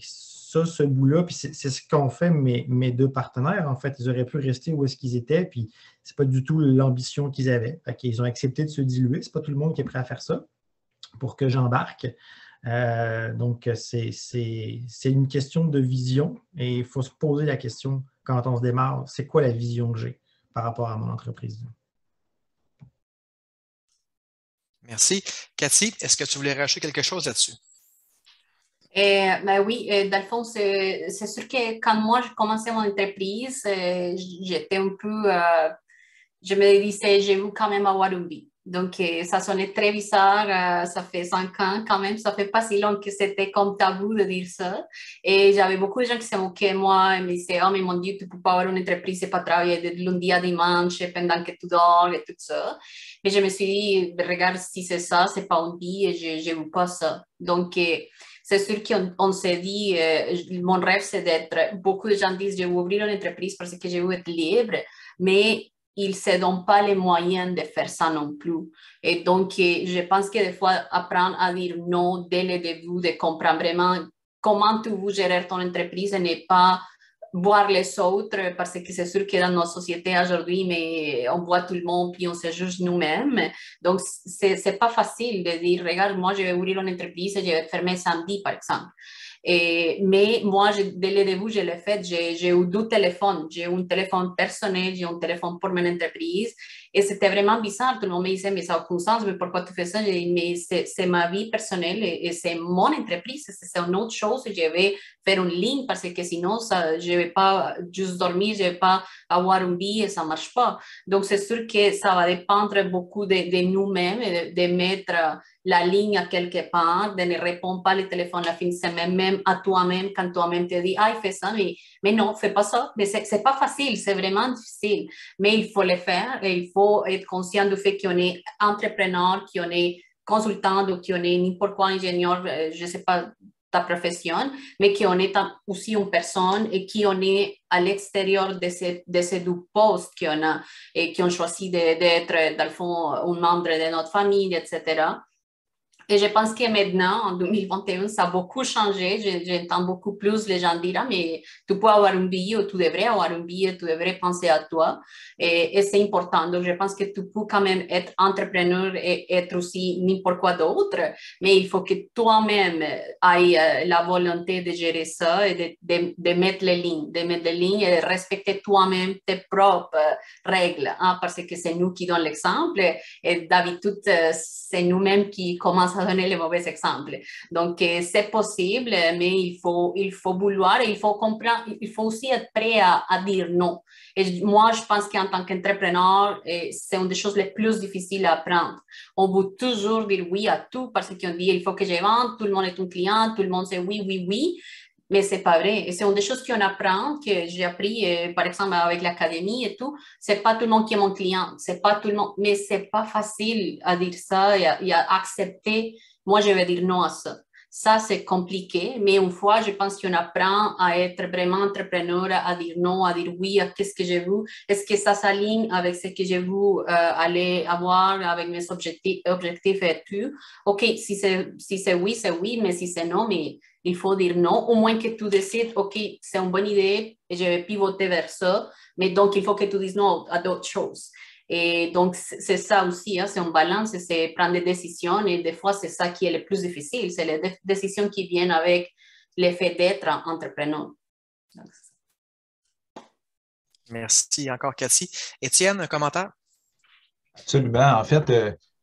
Speaker 8: Ça, ce bout-là, puis c'est ce qu'ont fait mes deux partenaires. En fait, ils auraient pu rester où est-ce qu'ils étaient, puis c'est pas du tout l'ambition qu'ils avaient. Ils ont accepté de se diluer. C'est pas tout le monde qui est prêt à faire ça pour que j'embarque. Donc, c'est une question de vision et il faut se poser la question quand on se démarre, c'est quoi la vision que j'ai par rapport à mon entreprise?
Speaker 6: Merci. Cathy, est-ce que tu voulais rajouter quelque chose là-dessus?
Speaker 7: Ben oui, dans le fond, c'est sûr que quand moi, j'ai commencé mon entreprise, j'étais un peu, je me disais, j'ai vu quand même à Warumbi. Donc, ça sonnait très bizarre. Ça fait 5 ans quand même. Ça fait pas si long que c'était comme tabou de dire ça. Et j'avais beaucoup de gens qui se moquaient de moi et me disaient, oh, mais mon Dieu, tu peux pas avoir une entreprise et pas travailler de lundi à dimanche pendant que tu dors et tout ça. Mais je me suis dit, regarde, si c'est ça, c'est pas une vie et je veux pas ça. Donc, c'est sûr qu'on s'est dit, mon rêve, c'est d'être, beaucoup de gens disent, je veux ouvrir une entreprise parce que je veux être libre, mais ils ne se donnent pas les moyens de faire ça non plus. Et donc, je pense que des fois, apprendre à dire non dès le début, de comprendre vraiment comment tu veux gérer ton entreprise et ne pas voir les autres, parce que c'est sûr que dans nos sociétés aujourd'hui, mais on voit tout le monde puis on se juge nous-mêmes. Donc, c'est pas facile de dire, regarde, moi, je vais ouvrir une entreprise et je vais fermer samedi, par exemple. Mais moi, dès le début, je l'ai fait. J'ai eu 2 téléphones. J'ai eu un téléphone personnel, j'ai eu un téléphone pour mon entreprise. Et c'était vraiment bizarre. Tout le monde me disait, mais ça n'a aucun sens, mais pourquoi tu fais ça? J'ai dit, mais c'est ma vie personnelle et c'est mon entreprise. C'est une autre chose. Je vais faire une ligne parce que sinon, je ne vais pas juste dormir, je ne vais pas avoir une vie et ça ne marche pas. Donc, c'est sûr que ça va dépendre beaucoup de nous-mêmes, de mettre la ligne à quelque part, de ne répondre pas le téléphone la fin de semaine, même même à toi-même quand toi-même te dis, ah, fais ça, mais non, fais pas ça. Mais c'est pas facile, c'est vraiment difficile. Mais il faut le faire et il faut être conscient du fait qu'on est entrepreneur, qu'on est consultant ou qu'on est n'importe quoi ingénieur, je ne sais pas ta profession, mais qu'on est aussi une personne et qu'on est à l'extérieur de ce du poste qu'on a et qu'on choisit d'être, dans le fond, un membre de notre famille, etc. Et je pense que maintenant, en 2021, ça a beaucoup changé. J'entends beaucoup plus les gens dire, ah, mais tu peux avoir un billet ou tu devrais avoir un billet, tu devrais penser à toi. Et c'est important. Donc, je pense que tu peux quand même être entrepreneur et être aussi n'importe quoi d'autre, mais il faut que toi-même aies la volonté de gérer ça et de mettre les lignes et de respecter toi-même tes propres règles, hein, parce que c'est nous qui donnons l'exemple et d'habitude, c'est nous-mêmes qui commençons à donner les mauvais exemples. Donc, c'est possible, mais il faut vouloir et il faut comprendre, il faut aussi être prêt à dire non. Et moi, je pense qu'en tant qu'entrepreneur, c'est une des choses les plus difficiles à apprendre. On veut toujours dire oui à tout parce qu'on dit, il faut que je vende, tout le monde est un client, tout le monde sait oui, oui, oui. Mais c'est pas vrai. Et c'est une des choses qu'on apprend, que j'ai appris, par exemple, avec l'académie et tout. C'est pas tout le monde qui est mon client. C'est pas tout le monde. Mais c'est pas facile à dire ça et à accepter. Moi, je vais dire non à ça. Ça, c'est compliqué. Mais une fois, je pense qu'on apprend à être vraiment entrepreneur, à dire non, à dire oui à qu'est-ce que je veux. Est-ce que ça s'aligne avec ce que je veux aller avoir avec mes objectifs et tout. OK, si c'est oui, c'est oui. Mais si c'est non, mais il faut dire non, au moins que tu décides, OK, c'est une bonne idée et je vais pivoter vers ça, mais donc il faut que tu dises non à d'autres choses. Et donc, c'est ça aussi, hein, c'est une balance, c'est prendre des décisions et des fois, c'est ça qui est le plus difficile, c'est les décisions qui viennent avec l'effet d'être entrepreneur.
Speaker 6: Merci encore, Cathy. Étienne, un commentaire?
Speaker 2: Absolument. En fait,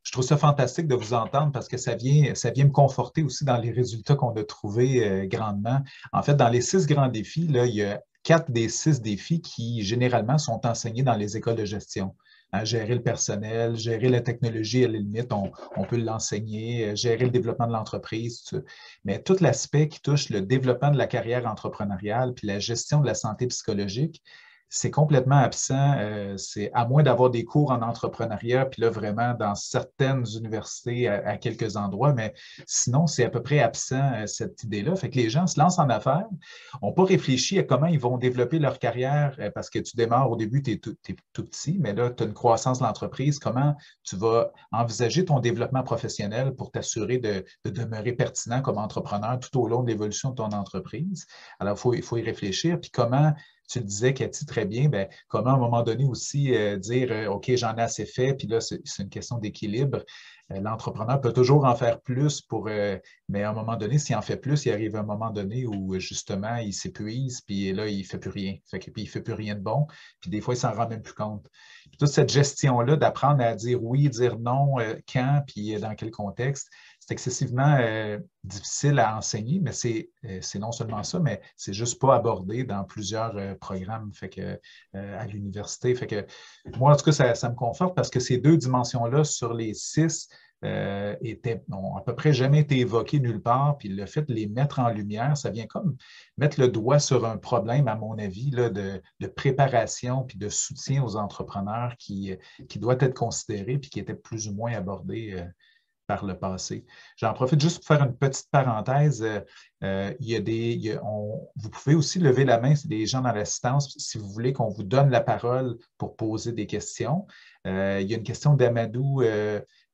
Speaker 2: je trouve ça fantastique de vous entendre parce que ça vient me conforter aussi dans les résultats qu'on a trouvés grandement. En fait, dans les 6 grands défis, là, il y a 4 des 6 défis qui, généralement, sont enseignés dans les écoles de gestion. Hein, gérer le personnel, gérer la technologie, à la limite, on peut l'enseigner, gérer le développement de l'entreprise, tout ça. Mais tout l'aspect qui touche le développement de la carrière entrepreneuriale puis la gestion de la santé psychologique, c'est complètement absent. C'est à moins d'avoir des cours en entrepreneuriat, puis là, vraiment, dans certaines universités, à quelques endroits, mais sinon, c'est à peu près absent, cette idée-là. Fait que les gens se lancent en affaires, n'ont pas réfléchi à comment ils vont développer leur carrière, parce que tu démarres au début, tu es tout petit, mais là, tu as une croissance de l'entreprise. Comment tu vas envisager ton développement professionnel pour t'assurer de demeurer pertinent comme entrepreneur tout au long de l'évolution de ton entreprise? Alors, il faut y réfléchir. Puis comment tu le disais, Cathy, très bien, bien, comment à un moment donné aussi dire OK, j'en ai assez fait, puis là, c'est une question d'équilibre. L'entrepreneur peut toujours en faire plus mais à un moment donné, s'il en fait plus, il arrive à un moment donné où justement, il s'épuise, puis là, il ne fait plus rien. Puis il ne fait plus rien de bon, puis des fois, il ne s'en rend même plus compte. Puis toute cette gestion-là d'apprendre à dire oui, dire non, quand, puis dans quel contexte, c'est excessivement difficile à enseigner, mais c'est non seulement ça, mais c'est juste pas abordé dans plusieurs programmes à l'université. Fait que moi, en tout cas, ça me conforte parce que ces 2 dimensions-là sur les 6 n'ont à peu près jamais été évoquées nulle part. Puis le fait de les mettre en lumière, ça vient comme mettre le doigt sur un problème, à mon avis, là, de préparation puis de soutien aux entrepreneurs qui doit être considéré puis qui était plus ou moins abordé par le passé. J'en profite juste pour faire une petite parenthèse. Vous pouvez aussi lever la main, c'est des gens dans l'assistance, si vous voulez qu'on vous donne la parole pour poser des questions. Il y a une question d'Amadou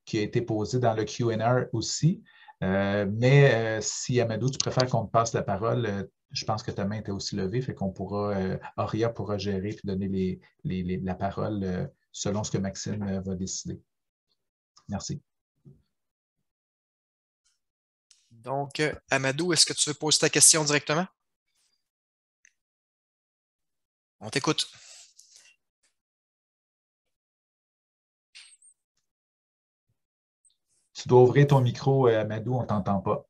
Speaker 2: qui a été posée dans le Q&A aussi. Si Amadou, tu préfères qu'on te passe la parole, je pense que ta main était aussi levée, fait qu'on pourra, Auria pourra gérer et donner la parole selon ce que Maxime va décider. Merci.
Speaker 6: Donc, Amadou, est-ce que tu veux poser ta question directement? On t'écoute.
Speaker 2: Tu dois ouvrir ton micro, Amadou, on ne t'entend pas.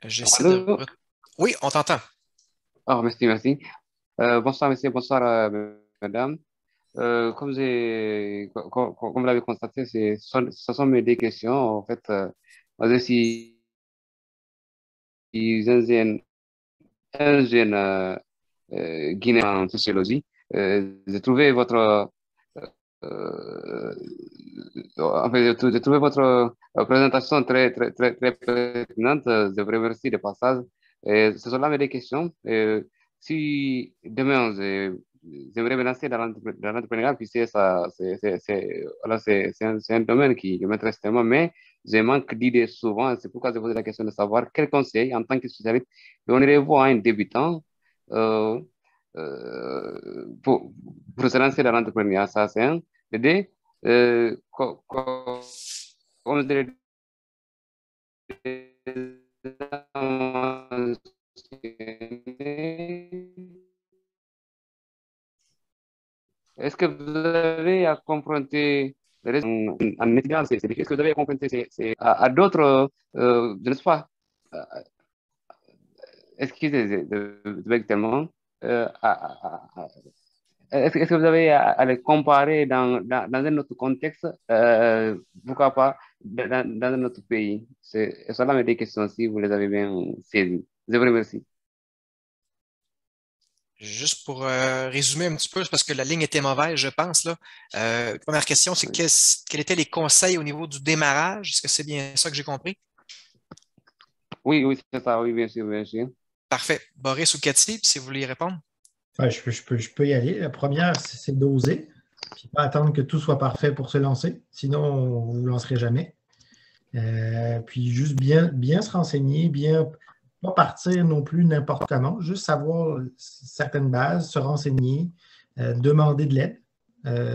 Speaker 6: J'essaie de... Oui, on t'entend.
Speaker 10: Oh, merci. Bonsoir, monsieur. Bonsoir, madame. comme vous l'avez constaté, ce sont mes deux questions. En fait, si un jeune guinéen en sociologie, j'ai trouvé votre euh, en fait, j'ai trouvé votre présentation très pertinente. Je vous remercie de passage. Et ce sont là mes deux questions. Si demain, j'aimerais me lancer dans l'entrepreneuriat, puis voilà, c'est un domaine qui m'intéresse tellement, mais je manque d'idées souvent. C'est pourquoi je posais la question de savoir quel conseil, en tant que spécialiste, donneriez-vous à un débutant euh, pour se lancer dans l'entrepreneuriat? Ça, c'est un. Et deux, comme je l'ai est-ce que vous avez à confronter en étudiant ces défis? Est-ce que vous avez à confronter à d'autres, je ne sais pas, excusez de bug tellement, est-ce que vous avez à les comparer dans un autre contexte, pourquoi pas dans un autre pays? C'est cela mes deux questions, si vous les avez bien saisies. Je vous remercie.
Speaker 6: Juste pour résumer un petit peu, parce que la ligne était mauvaise, je pense, là. Première question, c'est quels étaient les conseils au niveau du démarrage? Est-ce que c'est bien ça que j'ai compris?
Speaker 10: Oui, c'est ça, oui, bien sûr, bien sûr.
Speaker 6: Parfait. Boris ou Cathy, si vous voulez y répondre?
Speaker 8: Ouais, je peux y aller. La première, c'est d'oser, puis pas attendre que tout soit parfait pour se lancer, sinon vous ne vous lancerez jamais. Puis juste bien se renseigner, bien pas partir non plus n'importe comment, juste savoir certaines bases, se renseigner, demander de l'aide.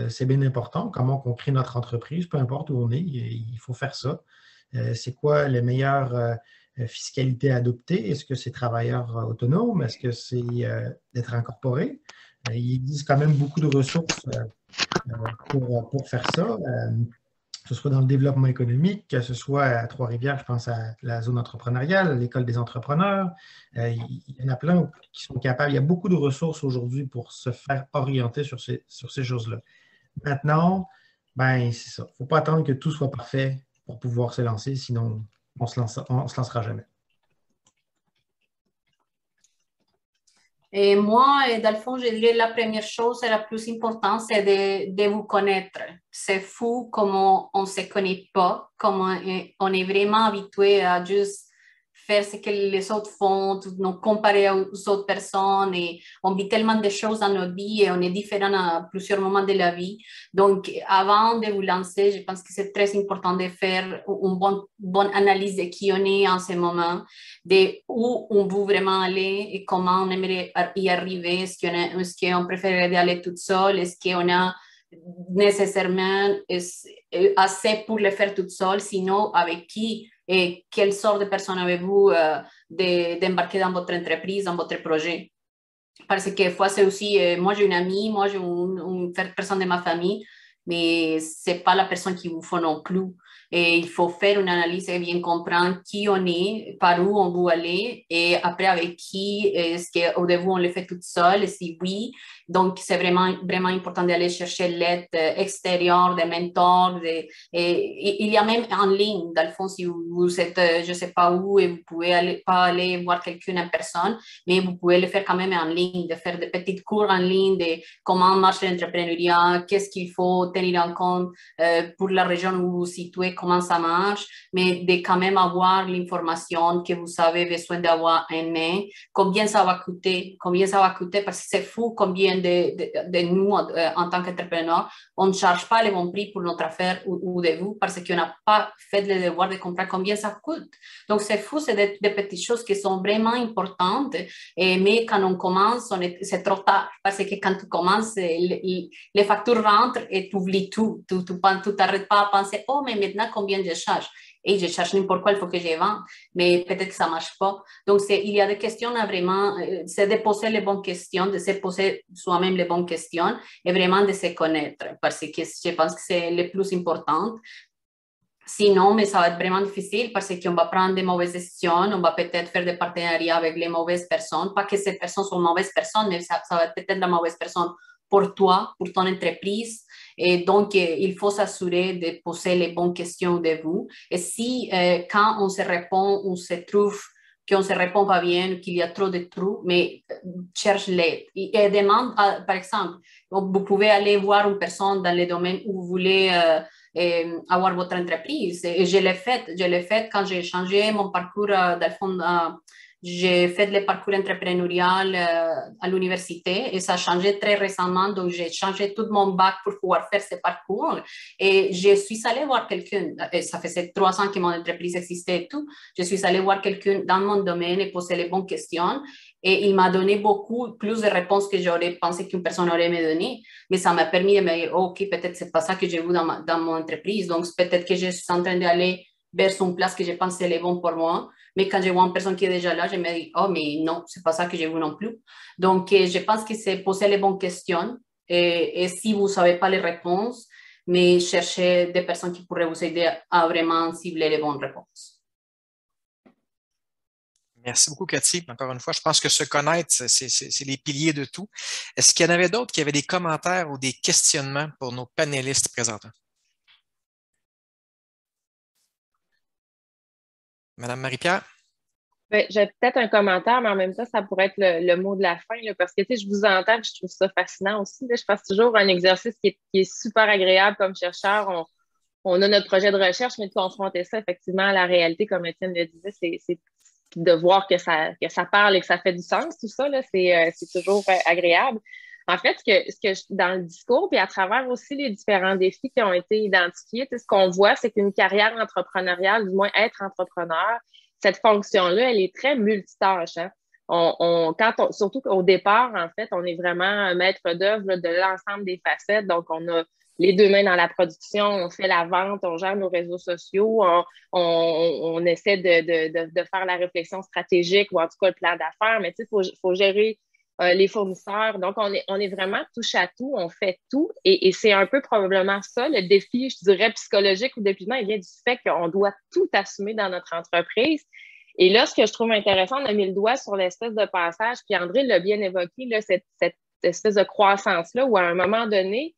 Speaker 8: C'est bien important. Comment on crée notre entreprise, peu importe où on est, il faut faire ça. C'est quoi les meilleures fiscalité à adopter? Est-ce que c'est travailleur autonome? Est-ce que c'est d'être incorporé? Il existe quand même beaucoup de ressources pour faire ça, que ce soit dans le développement économique, que ce soit à Trois-Rivières, je pense à la zone entrepreneuriale, l'école des entrepreneurs. Il y en a plein qui sont capables. Il y a beaucoup de ressources aujourd'hui pour se faire orienter sur ces choses-là. Maintenant, ben, c'est ça. Il ne faut pas attendre que tout soit parfait pour pouvoir se lancer, sinon on ne se lancera jamais.
Speaker 7: Et moi, dans le fond, je dirais la première chose et la plus importante, c'est de vous connaître. C'est fou comment on ne se connaît pas, comment on est vraiment habitué à juste faire ce que les autres font, nous comparer aux autres personnes et on vit tellement de choses dans notre vie et on est différent à plusieurs moments de la vie. Donc, avant de vous lancer, je pense que c'est très important de faire une bonne analyse de qui on est en ce moment, de où on veut vraiment aller et comment on aimerait y arriver. Est-ce qu'on préférerait aller toute seule? Est-ce qu'on a nécessairement assez pour le faire toute seule? Sinon, avec qui? Et quelle sorte de personne avez-vous d'embarquer dans votre entreprise, dans votre projet? Parce que fois, c'est aussi, moi j'ai une amie, moi j'ai une personne de ma famille, mais ce n'est pas la personne qu'il vous faut non plus. Et il faut faire une analyse et bien comprendre qui on est, par où on veut aller, et après avec qui, est-ce qu'au début on le fait toute seule, et si oui. Donc, c'est vraiment important d'aller chercher l'aide extérieure, des mentors. Et il y a même en ligne, dans le fond, si vous êtes, je ne sais pas où, et vous pouvez pas aller voir quelqu'un en personne, mais vous pouvez le faire quand même en ligne, de faire des petits cours en ligne de comment marche l'entrepreneuriat, qu'est-ce qu'il faut tenir en compte pour la région où vous vous situez, comment ça marche, mais de quand même avoir l'information que vous avez besoin d'avoir en main, combien ça va coûter, parce que c'est fou combien de nous, en tant qu'entrepreneurs, on ne charge pas le bon prix pour notre affaire ou de vous parce qu'on n'a pas fait le devoir de comprendre combien ça coûte. Donc, c'est fou, c'est des petites choses qui sont vraiment importantes, mais quand on commence, c'est trop tard parce que quand tu commences, les factures rentrent et tu oublies tout. Tu t'arrêtes pas à penser, oh, mais maintenant, combien je charge? Et je cherche n'importe quoi, il faut que je vende, mais peut-être que ça ne marche pas. Donc, il y a des questions à vraiment, c'est de poser les bonnes questions, de se poser soi-même les bonnes questions et vraiment de se connaître, parce que je pense que c'est le plus important. Sinon, mais ça va être vraiment difficile parce qu'on va prendre des mauvaises décisions, on va peut-être faire des partenariats avec les mauvaises personnes, pas que ces personnes sont mauvaises personnes, mais ça va être peut-être la mauvaise personne pour toi, pour ton entreprise. Et donc, il faut s'assurer de poser les bonnes questions de vous. Et si, quand on se répond, on se trouve qu'on ne se répond pas bien, qu'il y a trop de trous, mais cherche l'aide. Et demande, par exemple, vous pouvez aller voir une personne dans le domaine où vous voulez avoir votre entreprise. Et je l'ai fait quand j'ai changé mon parcours dans le fond. J'ai fait le parcours entrepreneurial à l'université et ça a changé très récemment. Donc, j'ai changé tout mon bac pour pouvoir faire ce parcours. Et je suis allée voir quelqu'un, ça faisait 3 ans que mon entreprise existait et tout. Je suis allée voir quelqu'un dans mon domaine et poser les bonnes questions. Et il m'a donné beaucoup plus de réponses que j'aurais pensé qu'une personne aurait me donné. Mais ça m'a permis de me dire, OK, peut-être c'est pas ça que j'ai vu dans mon entreprise. Donc, peut-être que je suis en train d'aller vers une place que je pense c'est le bon pour moi. Mais quand je vois une personne qui est déjà là, je me dis, oh, mais non, c'est pas ça que j'ai vu non plus. Donc, je pense que c'est poser les bonnes questions. Et si vous ne savez pas les réponses, mais cherchez des personnes qui pourraient vous aider à vraiment cibler les bonnes réponses.
Speaker 6: Merci beaucoup, Cathy. Encore une fois, je pense que se connaître, c'est les piliers de tout. Est-ce qu'il y en avait d'autres qui avaient des commentaires ou des questionnements pour nos panélistes présentants? Madame Marie-Pierre?
Speaker 5: J'ai peut-être un commentaire, mais en même temps, ça pourrait être le mot de la fin, là, parce que je vous entends et je trouve ça fascinant aussi. Là. Je pense toujours un exercice qui est super agréable comme chercheur. On a notre projet de recherche, mais de confronter ça effectivement à la réalité, comme Étienne le disait, c'est de voir que ça parle et que ça fait du sens, tout ça, c'est toujours agréable. En fait, dans le discours, puis à travers aussi les différents défis qui ont été identifiés, ce qu'on voit, c'est qu'une carrière entrepreneuriale, du moins être entrepreneur, cette fonction-là, elle est très multitâche. Hein? Surtout qu'au départ, en fait, on est vraiment maître d'œuvre de l'ensemble des facettes. Donc, on a les 2 mains dans la production, on fait la vente, on gère nos réseaux sociaux, on essaie de faire la réflexion stratégique ou en tout cas le plan d'affaires, mais tu sais, faut gérer les fournisseurs. Donc, on est vraiment touche à tout, on fait tout. Et c'est un peu probablement ça, le défi, je dirais, psychologique ou d'épuisement, il vient du fait qu'on doit tout assumer dans notre entreprise. Et là, ce que je trouve intéressant, on a mis le doigt sur l'espèce de passage, puis André l'a bien évoqué, là, cette espèce de croissance-là, où à un moment donné,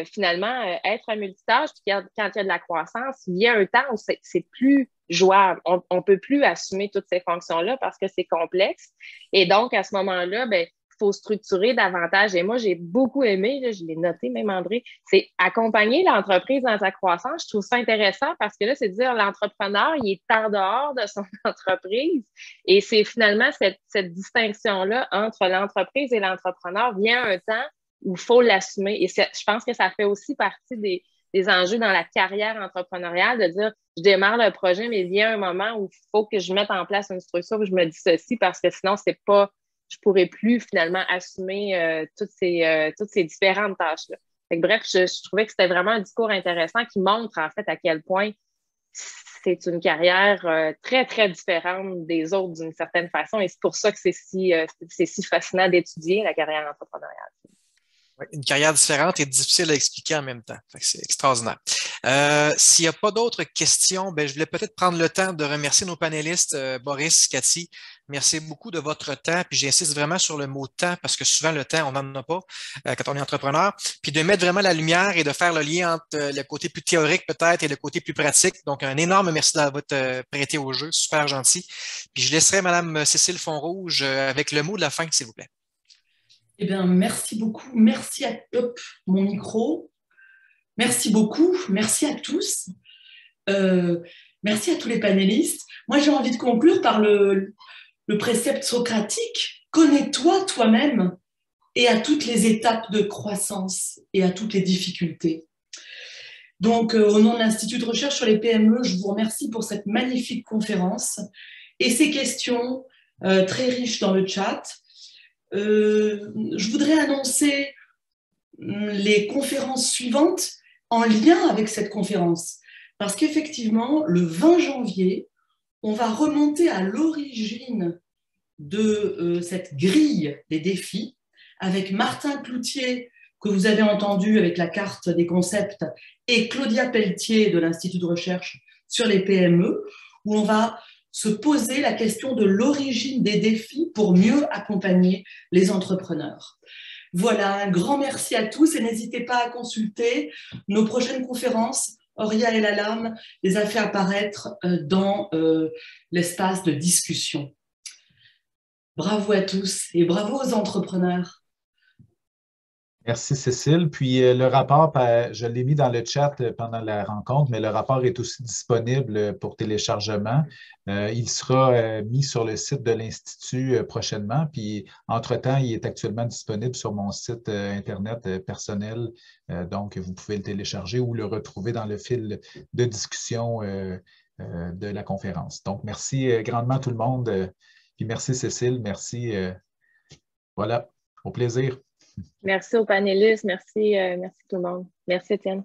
Speaker 5: finalement, être un multitâche, puis quand il y a de la croissance, il y a un temps où c'est plus jouable. On ne peut plus assumer toutes ces fonctions-là parce que c'est complexe. Et donc, à ce moment-là, il faut structurer davantage. Et moi, j'ai beaucoup aimé, là, je l'ai noté même, André, c'est accompagner l'entreprise dans sa croissance. Je trouve ça intéressant parce que là, c'est de dire l'entrepreneur, il est en dehors de son entreprise. Et c'est finalement cette distinction-là entre l'entreprise et l'entrepreneur vient un temps où il faut l'assumer. Et je pense que ça fait aussi partie des enjeux dans la carrière entrepreneuriale, de dire, je démarre le projet, mais il y a un moment où il faut que je mette en place une structure où je me dissocie parce que sinon, je ne pourrais plus finalement assumer toutes ces différentes tâches-là. Bref, je trouvais que c'était vraiment un discours intéressant qui montre en fait à quel point c'est une carrière très, très différente des autres d'une certaine façon. Et c'est pour ça que c'est si fascinant d'étudier la carrière entrepreneuriale.
Speaker 6: Une carrière différente et difficile à expliquer en même temps. C'est extraordinaire. S'il n'y a pas d'autres questions, je voulais peut-être prendre le temps de remercier nos panélistes, Boris, Cathy. Merci beaucoup de votre temps. Puis j'insiste vraiment sur le mot temps parce que souvent le temps, on n'en a pas quand on est entrepreneur. Puis de mettre vraiment la lumière et de faire le lien entre le côté plus théorique peut-être et le côté plus pratique. Donc un énorme merci d'avoir prêté au jeu. Super gentil. Puis je laisserai Mme Cécile Fonrouge avec le mot de la fin, s'il vous plaît.
Speaker 1: Eh bien, merci beaucoup. Merci à mon micro. Merci beaucoup. Merci à tous. Merci à tous les panélistes. Moi, j'ai envie de conclure par le précepte socratique. Connais-toi toi-même et à toutes les étapes de croissance et à toutes les difficultés. Donc, au nom de l'Institut de recherche sur les PME, je vous remercie pour cette magnifique conférence et ces questions très riches dans le chat. Je voudrais annoncer les conférences suivantes en lien avec cette conférence. Parce qu'effectivement, le 20 janvier, on va remonter à l'origine de cette grille des défis avec Martin Cloutier, que vous avez entendu avec la carte des concepts, et Claudia Pelletier de l'Institut de recherche sur les PME, où on va se poser la question de l'origine des défis pour mieux accompagner les entrepreneurs. Voilà, un grand merci à tous et n'hésitez pas à consulter nos prochaines conférences. Auria et l'Alarme les a fait apparaître dans l'espace de discussion. Bravo à tous et bravo aux entrepreneurs.
Speaker 2: Merci Cécile. Puis le rapport, je l'ai mis dans le chat pendant la rencontre, mais le rapport est aussi disponible pour téléchargement. Il sera mis sur le site de l'Institut prochainement. Puis entre-temps, il est actuellement disponible sur mon site Internet personnel. Donc, vous pouvez le télécharger ou le retrouver dans le fil de discussion de la conférence. Donc, merci grandement tout le monde. Puis merci Cécile. Merci. Voilà, au plaisir.
Speaker 5: Merci aux panélistes. Merci tout le monde. Merci, Étienne.